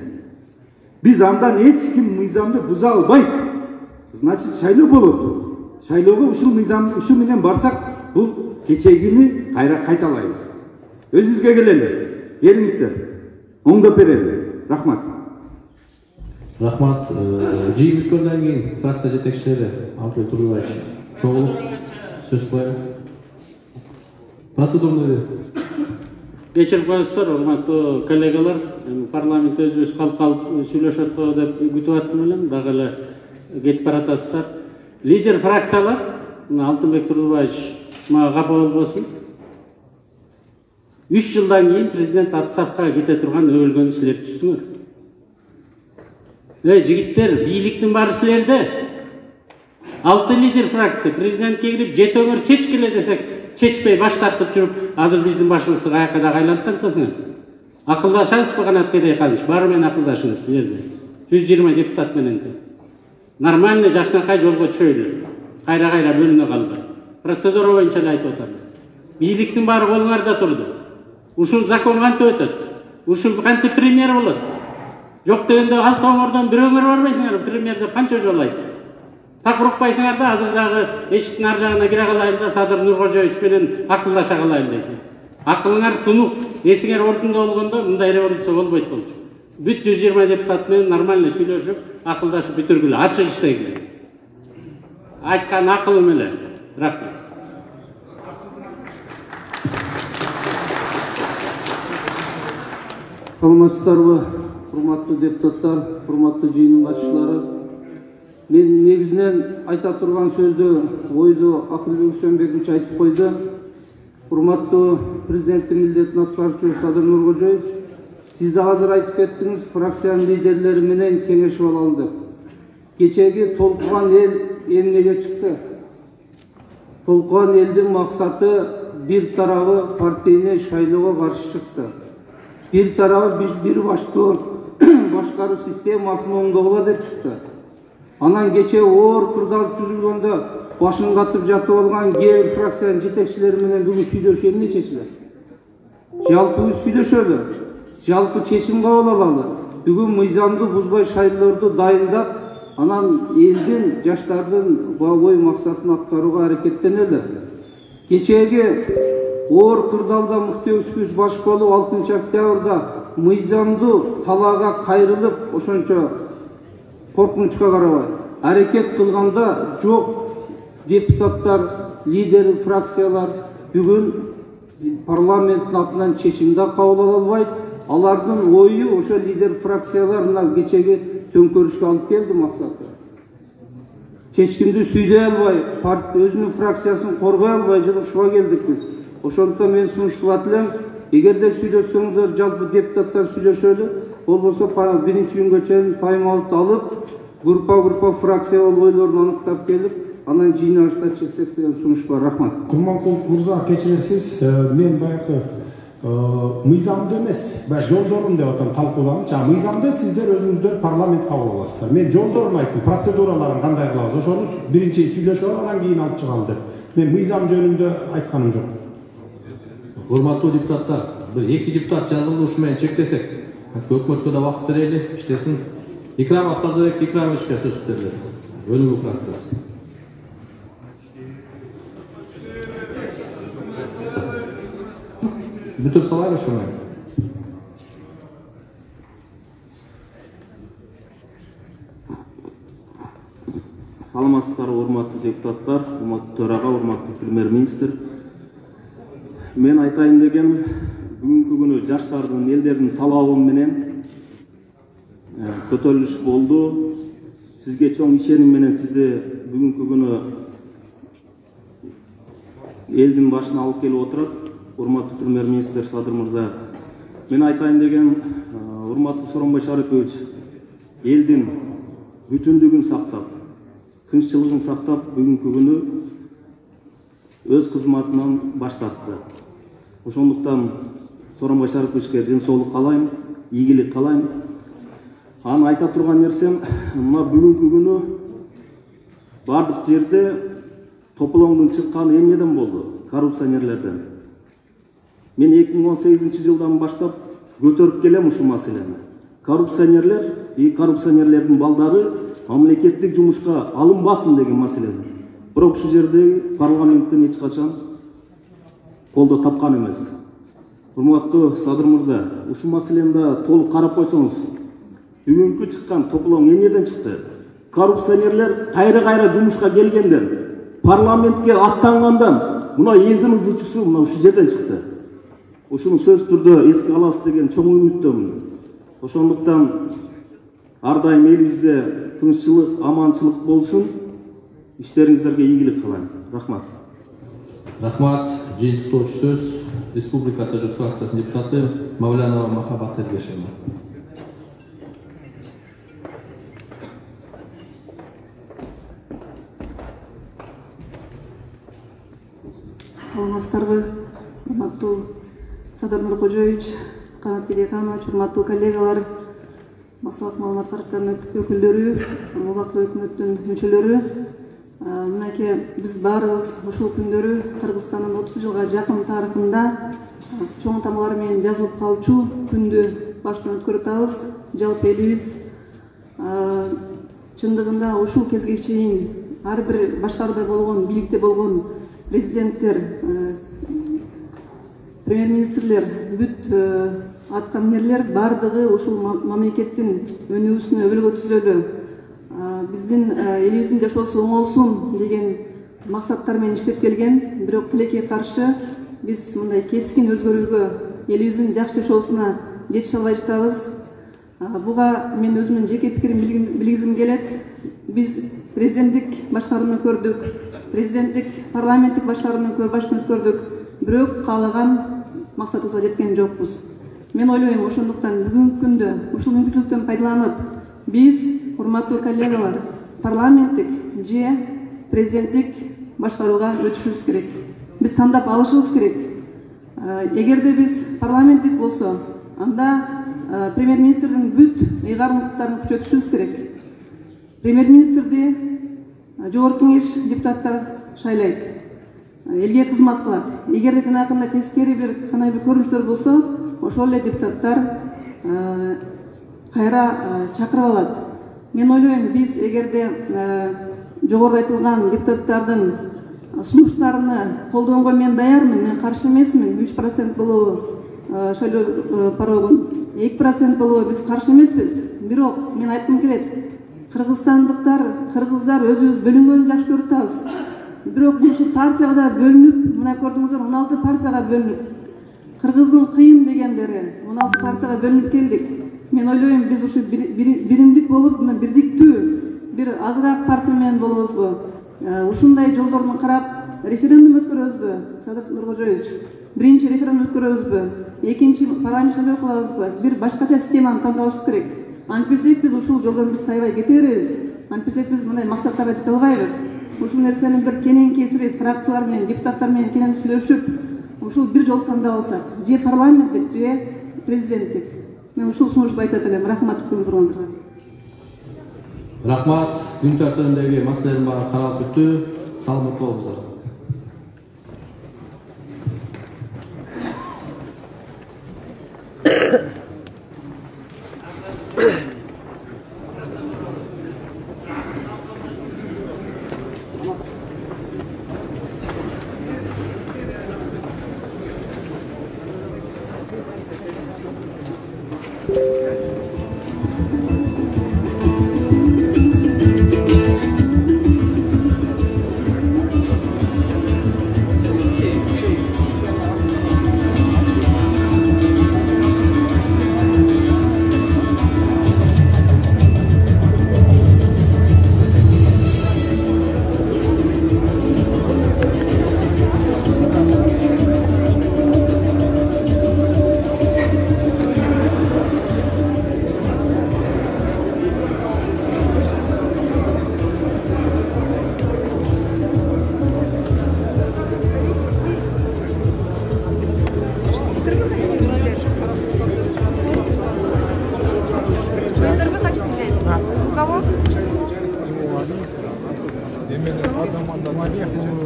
Биз андан эч ким мыйзамды буза албайт. Значит, шайлоо болот. Шайлоого ушул мыйзам, ушу менен барсак, бул кечегини кайталайбыз. Өзүбүзгө келели. Келиңиздер. Оңдоп берели. Рахмат. Рахмат. Жиын бүткөндөн кийин фракция жетекчилери Алтыбек Турдубаевич чогулуп сөз коёбу. Процедурный. Кечирип коесуздар, урматтуу коллегалар. Парламент өзүбүз калп сүйлөшөт деп күтүп аттым элем, дагы эле кетип баратасыздар. Лидер фракциялар, Алтынбек Турдубаевич мага капа болбосун. 3 жылдан кийин президент отставкага кете турган өлгөн силер түстүңөр. Жигиттер, бийликтин баары силерде. 6 лидер фракция президентке кирип жетөңөр чечкиле десек, чечпей баш тартып жүрүп, азыр биздин башыбызды каяка да айланып тартасыңар. Акылдашасызбы Канат Кедейканович? Баары менен акылдашыңыз бул жерде. 120 депутат менен. Нормально жакшынакай жолго чөйлө. Кайра бөлүнө калбай. Процедура боюнча эле айтып атам. Бийликтин баары колуңарда турду. Ушул закон кантип өтөт? Ушул кантип премьер болот? Жок дегенде алтоңордон бирөөңөр барбайсыңар, премьер деп канча жолу айтты. Так урукпайсыңар да, азыр дагы эшиктин ар жагына кире калайын да, Садыр Нуркожоевич менен акылдаша калайын дейсиң. Акылыңар тунук, эсиңер ордунда болгондо мындай революция болбойт болчу. Бүт 120 депутат менен нормально сүйлөшүп, акылдашып бүтүргүлө, ачык иштегиле. Айткан акылым эле. Рахмат. Саламатсыздарбы, урматтуу депутаттар, урматтуу жыйындын катчылары. Мен негизинен айта турган сөздү, ойду Акылбек Үсөнбекович айтып койду. Урматтуу президенттин милдетин аткаруучу Садыр Нуркожоевич, сиз да азыр айтып кеттиңиз, фракциянын лидерлери менен кеңешип алалы деп. Кечеги толкуган эл эмнеге чыкты? Толкуган элдин максаты бир тарабы партийный шайлоого каршы чыкты. Бир тарабы биз бир баштуу башкаруу системасын оңдогула деп чыкты. Анан кече оор кырдаал түзүлгөндө башын катып жатып алган кээ бир фракциянын жетекчилери менен бүгүн сүйлөшүп эмне чечилет? Жалпы сүйлөшөлү, жалпы чечим кабыл алалы. Бүгүн мыйзамды бузбай шайлоолорду дайындап, анан элдин, жаштардын ой максатын аткарууга аракеттенели. Кечеги оор кырдаалда мыктыбек баш болуп 6 октябрда мыйзамды талаага кайрылып, ошончо коркунучка карабай аракет кылганда жок депутаттар, лидер фракциялар бүгүн парламенттин атынан чечим да кабыл ала албайт. Алардын ою ошо лидер фракциялар мына кечеги төңкөрүшкө алып келди максаты. Чечкимди сүйлөй албай, өзүнүн фракциясын коргой албай жүрүшкө келдик биз. Ошондуктан мен сунуш кылат элем, эгерде сүйлөшсөңүздөр, жалпы депутаттар сүйлөшөлү, болбосо биринчи күнгө чейин тайм-аут алып, группа фракция ойлорун аныктап келип, анан жыйналышта чечсек деген сунуш бар. Рахмат. Курманкулов мырза, кечиресиз, мен баягы мыйзамды эмес, жолдорун деп атам талкууланып, мыйзамды сиздер өзүңүздөр парламент кабыл аласыздар. Мен жолдорун айттым, процедураларын кандай кылабыз, ошону биринчи сүйлөшүп алып, анан кийин алып чыгалы деп. Мен мыйзам жөнүндө айтканым жок. Урматтуу депутаттар, бир 2 депутат жазылды, ушу менен чектесек, өкмөткө да убакыт берели, иштесин. Икрамов Тазабек Икрамовичке сөз берилет. Өнүгүү фракциясы. Бүтүп салайбы ушуну? Саламатсыздар, урматтуу депутаттар, урматтуу төрага, урматтуу премьер-министр. Мен айтайын деген бүгүнкү күнү жаштардын, элдердин талабы менен көтөрүлүш болду. Сизге чоң ишеним менен сизди бүгүнкү күнү элдин башына алып келип отурат. Урматтуу премьер-министр Садыр мырза, мен айтайын деген урматтуу Сооронбай Шарипович, элдин бүтүндүгүн сактап, тынччылыгын сактап, бүгүнкү күнү өз кызматынан баш тартты. Ошондуктан Сооронбай Шариповичке ден соолук каалайм, ийгилик каалайм. Анан айта турган нерсем, мына бүгүнкү күнү бардык жерде тополоңдун чыкканы эмнеден болду? Коррупционерлерден. Мен 2018-жылдан баштап көтөрүп келем ушул маселени. Коррупционерлер и коррупционерлердин балдары мамлекеттик жумушка алынбасын деген маселени. Бирок ушул жерде парламенттен эч качан колдоо тапкан эмес. Урматтуу Садыр мырза, ушул маселени да толук карап койсоңуз, Бүгүнкү чыккан топлом эмнеден чыкты? Коррупционерлер кайра жумушка келгендер. Парламентке аттангандан мына элдин ызычысы мына ушул жерден чыкты. Ушуну сөз түрдө эске аласыз деген чоң үмүттөмүн. Ошондуктан ар дайым элибизде тынччылык, аманчылык болсун. İşlerinizlerge ийгилик кылайм. Рахмат. Рахмат. Жыйынтыктоочу сөз Республика ТЖК фракциясынын депутаты Мавлянова Махаббат Эргешевна. Саламатсыздарбы, урматтуу Садыр Нуркожоевич, Канат Бедеканович, урматтуу коллегалар, массалык маалымат карттарынын өкүлдөрү, улуттук өкмөттүн мүчөлөрү. Мынакей биз баарыбыз ушул күндөрү Кыргызстандын 30 жылга жакын тарыхында чоң тамалар менен жазылып калчу күндү баштан өткөрүп атабыз. Жалпы элибиз чындыгында ушул кезге чейин ар бир башкарууда болгон, бийликте болгон президенттер, премьер-министрлер, бүт аткаминерлер бардыгы ушул мамлекеттин өнүгүүсүнө өбөлгө түзөлү. Биздин элибиздин жашоосу оңолсун деген максаттар менен иштеп келген, бирок тилекке каршы биз мындай кескин өзгөрүүгө, элибиздин жакшы жашоосуна жетише албай жатабыз. Буга мен өзүмдүн жеке пикиримди билгизим келет. Биз президенттик башкарууну көрдүк, президенттик парламенттик башкарууну баштан өткөрдүк, бирок каалаган максатыбызга жеткен жокпуз. Мен ойлойм, ошондуктан бүгүнкү күндө ушул мүмкүнчүлүктөн пайдаланып, биз, урматтуу коллегалар, парламенттик же президенттик башкарууга өтүшүбүз керек. Биз тандап алышыбыз керек. Эгерде биз парламенттик болсо, анда премьер-министрдин бүт ыйгарымдыктарын күчөтүшүбүз керек. Премьер-министрди жогорку кеңеш депутаттар шайлайт, элге кызмат кылат. Эгерде жанакындай тескери бир кандай бир көрүнүштөр болсо, ошол эле депутаттар кайра чакырып алат. Мен ойлойм, биз эгерде жогоруда айтылган депутаттардын сунуштарыны колдоого мен даярмын, мен каршы эмесмин. 3% болобу шайлоо порогун, 2% болобу биз каршы эмеспиз. Бирок мен айткым келет, кыргыздар өзүбүз бөлүнгөнүн жакшы көрүп атабыз. Бирок ушул партияга да бөлүнүп, мына көрдүңүздөр, 16 партияга бөлүнүп, кыргыздын кыйын дегендери 16 партияга бөлүнүп келдик. Мен ойлойм, биз ушу биримдик болуп, бирдиктүү бир азыраак партия менен болобузбу? Ушундай жолдордун карап, референдум өткөрөбүзбү? Садыр Нуркожоевич, биринчи референдум өткөрөбүзбү? Экинчи парламент шайлоо кылабызбы? Бир башкача системаны тандалышыбыз керек. Антпесек биз ушул жолдон биз тайбай кете беребиз. Антпесек биз мындай максаттарга жете албайбыз. Ушул нерсени бир кенен кесири фракциялар менен, депутаттар менен кенен сүйлөшүп, ушул бир жол тандап алсак, же парламенттик, же президенттик. Мен ушул сунушту айтат элем. Рахмат көңүл. Рахмат. Күн тартыбындагы маселелердин баары каралып бүттү. Саламат болуңуздар.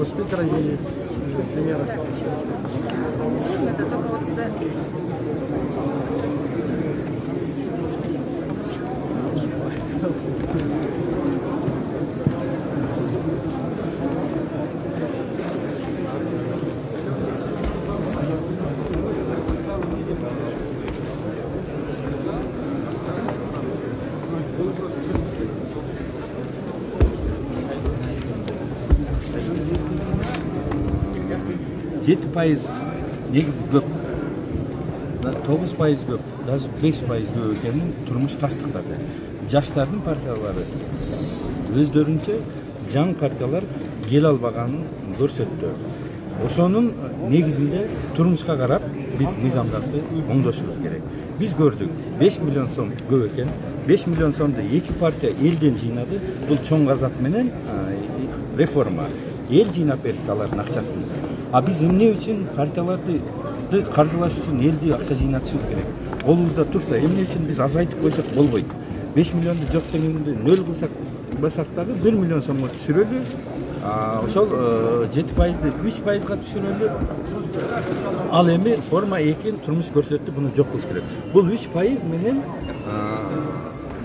Спикера и премьера. 7% негизи көп, 9% көп, даже 5% көп экенин турмуш тастыктады. Жаштардын партиялары өздөрүнчө жаңы партиялар келе албаганын көрсөттү. Ошонун негизинде турмушка карап биз мыйзамдарды оңдошубуз керек. Биз көрдүк 5 миллион сом көп экен. 5 миллион сомду эки партия элден жыйнады. Бул чоң казат менен реформа. Эл жыйнап беришти алардын акчасын. А биз эмне үчүн партияларды каржылаш үчүн элди акча жыйнатышыбыз керек? Колубузда турса, эмне үчүн биз азайтып койсок болбойт? 5 миллионду жок дегенде 0 кылсак басак дагы 1 миллион сомго түшүрөлү. Ошол 7%ды 3%га түшүрөлү. Ал эми форма 2 турмуш көрсөттү, буну жок кылыш керек. Бул 3% менен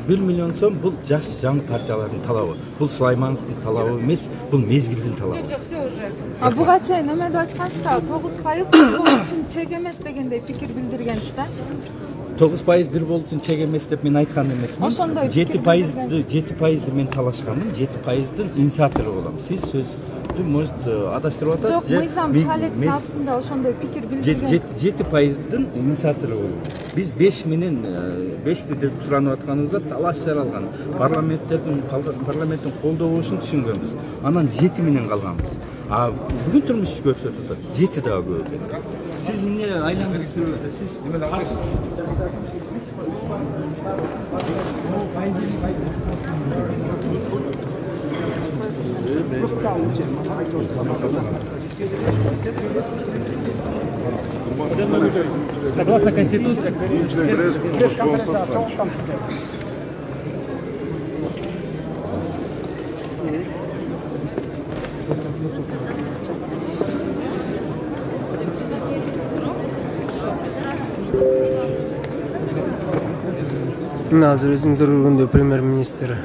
1 миллион сом бул жаш жаңы партиялардын талабы. Бул Сулаймановдун талабы эмес, бул мезгилдин талабы. Жок, все уже. А буга чейин эме деп айткансызда, 9% бул үчүн чек эмес дегендей пикир билдиргенсиз да? 9% бир болсун чек эмес деп мен айткан эмесмин. Ошондой 7%ды мен талашканмын, 7%дын инициатору болом. Сиз сөздү может адаштырып атасыз. Жок, мыйзам чалектин астында ошондой пикир билдирген. 7%дын инициатору болом. Биз 5 менен 5ти деп суранып атканыбызда талаш жаралган. Парламенттин колдоо болушун түшүнгөнбүз. Анан 7 менен калганбыз. А бүгүн турмуш көрсөтүп атат. 7 дагы көп экен. Siz niye aylandırıp sürüyorsunuz? Siz karşı. Согласно Конституции, без компенсации. Азыр өзүңүздөр көргөндөй премьер-министр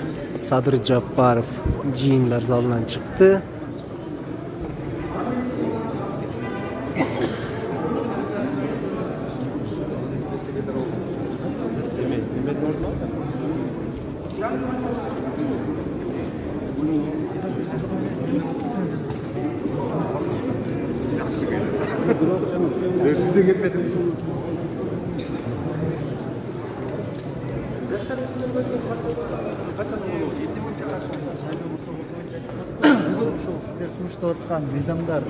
Садыр Жапаров жыйындар залынан чыкты. Bizde ketmediniz. Сунуштап аткан мыйзамдар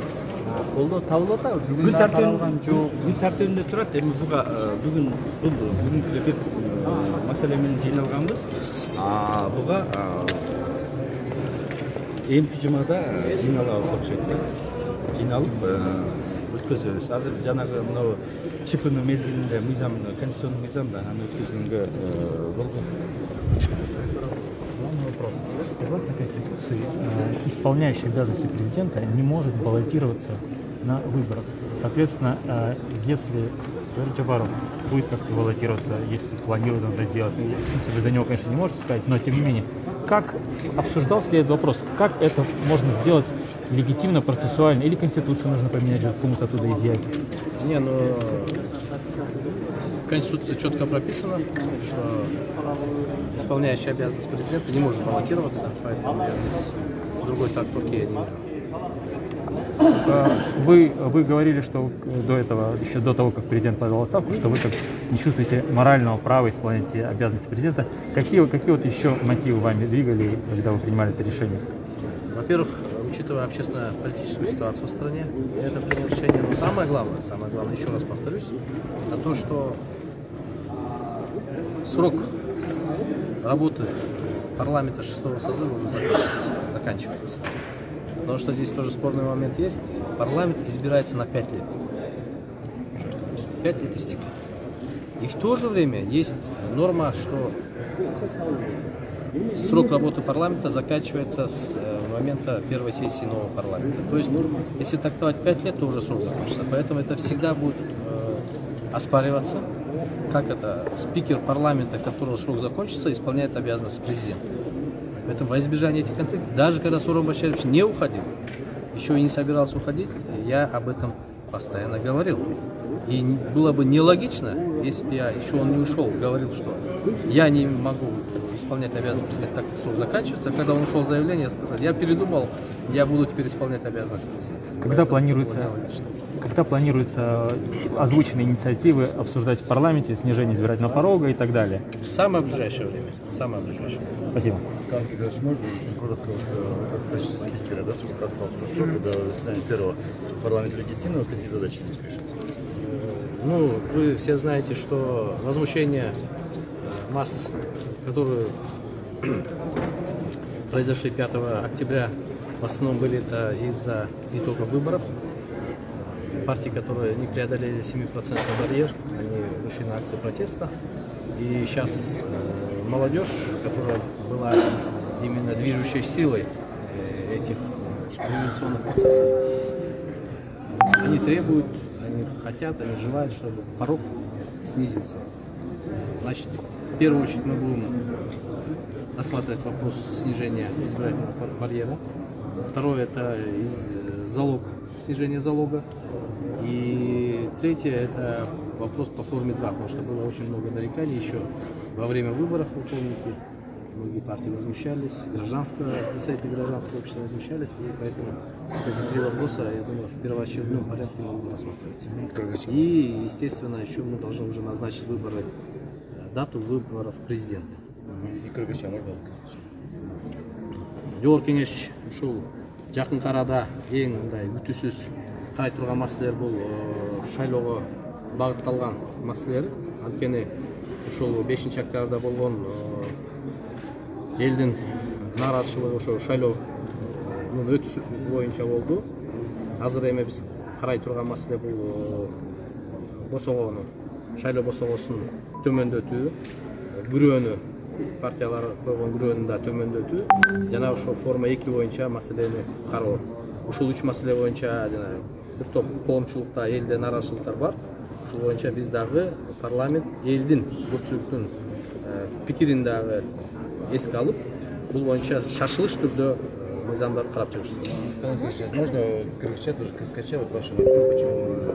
колдоо табылып атабы? Күн тартибинде турат. Эми бүгүнкү репет маселе менен жыйналганбыз. Буга эмки жумада жыйналабыз окшойт. Жыйналып өткөзөбүз. Азыр жанагы мына ЧПнын мезгилинде мыйзам, конституционный мыйзамда аны өткөзгөнгө болгон. Вопрос. Согласно Конституции, исполняющий обязанности президента не может баллотироваться на выборах. Соответственно, если Садыр Жапаров будет как-то баллотироваться, если планирует он это делать, вы за него, конечно, не можете сказать, но тем не менее, как обсуждался ли этот вопрос, как это можно сделать легитимно, процессуально, или Конституцию нужно поменять, этот пункт оттуда изъять? Не, ну, в Конституции четко прописано, что исполняющий обязанности президента не может баллотироваться, поэтому я здесь другой трактовки я не вижу. Вы говорили, что до этого, еще до того, как президент подал отставку, что вы как не чувствуете морального права исполнять обязанности президента. Какие вот еще мотивы вами двигали, когда вы принимали это решение? Во-первых, учитывая общественно-политическую ситуацию в стране, я это принял решение. Но самое главное, еще раз повторюсь, это то, что срок работы парламента 6-го созыва уже заканчивается. Потому что здесь тоже спорный момент есть. Парламент избирается на 5 лет. 5 лет истекли. И в то же время есть норма, что срок работы парламента заканчивается с момента первой сессии нового парламента. То есть, если трактовать 5 лет, то уже срок закончится. Поэтому это всегда будет оспариваться. Как это? Спикер парламента, которого срок закончится, исполняет обязанности президента. Поэтому во избежание этих конфликтов, даже когда Сооронбай Башарович не уходил, еще и не собирался уходить, я об этом постоянно говорил. И было бы нелогично, если бы он не ушел, говорил, что я не могу исполнять обязанности президента, так как срок заканчивается. Когда он ушел заявление, сказал, я передумал, я буду теперь исполнять обязанности президента. Когда планируется озвученные инициативы обсуждать в парламенте, снижение избирательного порога и так далее? В самое ближайшее время. Самое ближайшее. Спасибо. Можно очень коротко, как в качестве спикера, да, сколько осталось срока до заседания первого парламента легитимного, какие задачи здесь решить? Ну, вы все знаете, что возмущение масс, которые произошли 5 октября, в основном были это из-за итогов выборов. Партии, которые не преодолели 7% барьер, они вышли на акции протеста. И сейчас молодежь, которая была именно движущей силой этих революционных процессов, они требуют, они хотят, они желают, чтобы порог снизился. Значит, в первую очередь мы будем рассматривать вопрос снижения избирательного барьера. Второе – это залог, снижение залога. И третье – это вопрос по форме 2, потому что было очень много нареканий еще во время выборов, вы помните, многие партии возмущались, представители гражданского общества возмущались, и поэтому эти 3 вопроса, я думаю, в первоочередном порядке мы будем рассматривать. И, естественно, еще мы должны уже назначить выборы, дату выборов президента. И Кыргызча можно? Жогорку кеңеш ушул жакын арада эң мындай бүтүсүз карай турган маселелер бул шайлоого багытталган маселелер. Анткени ушул 5 октябрда болгон элдин нааразычылыгы ошо шайлоонун өтүшү боюнча болду. Азыр эми биз карай турган маселе бул босогону, шайлоо босогосун төмөндөтүү, күрөөнү партиялар койгон күрөөнүн да төмөндөтүү жана ошо форма 2 боюнча маселени кароо. Ушул 3 маселе боюнча жана бир топ коомчулукта элде нааразычылыктар бар. Ушул боюнча биз дагы парламент элдин көпчүлүктүн пикирин дагы эске алып, бул боюнча шашылыш түрдө мыйзамдарды карап чыгышсын. Можно кыргызча тоже скачать вашу оценку, почему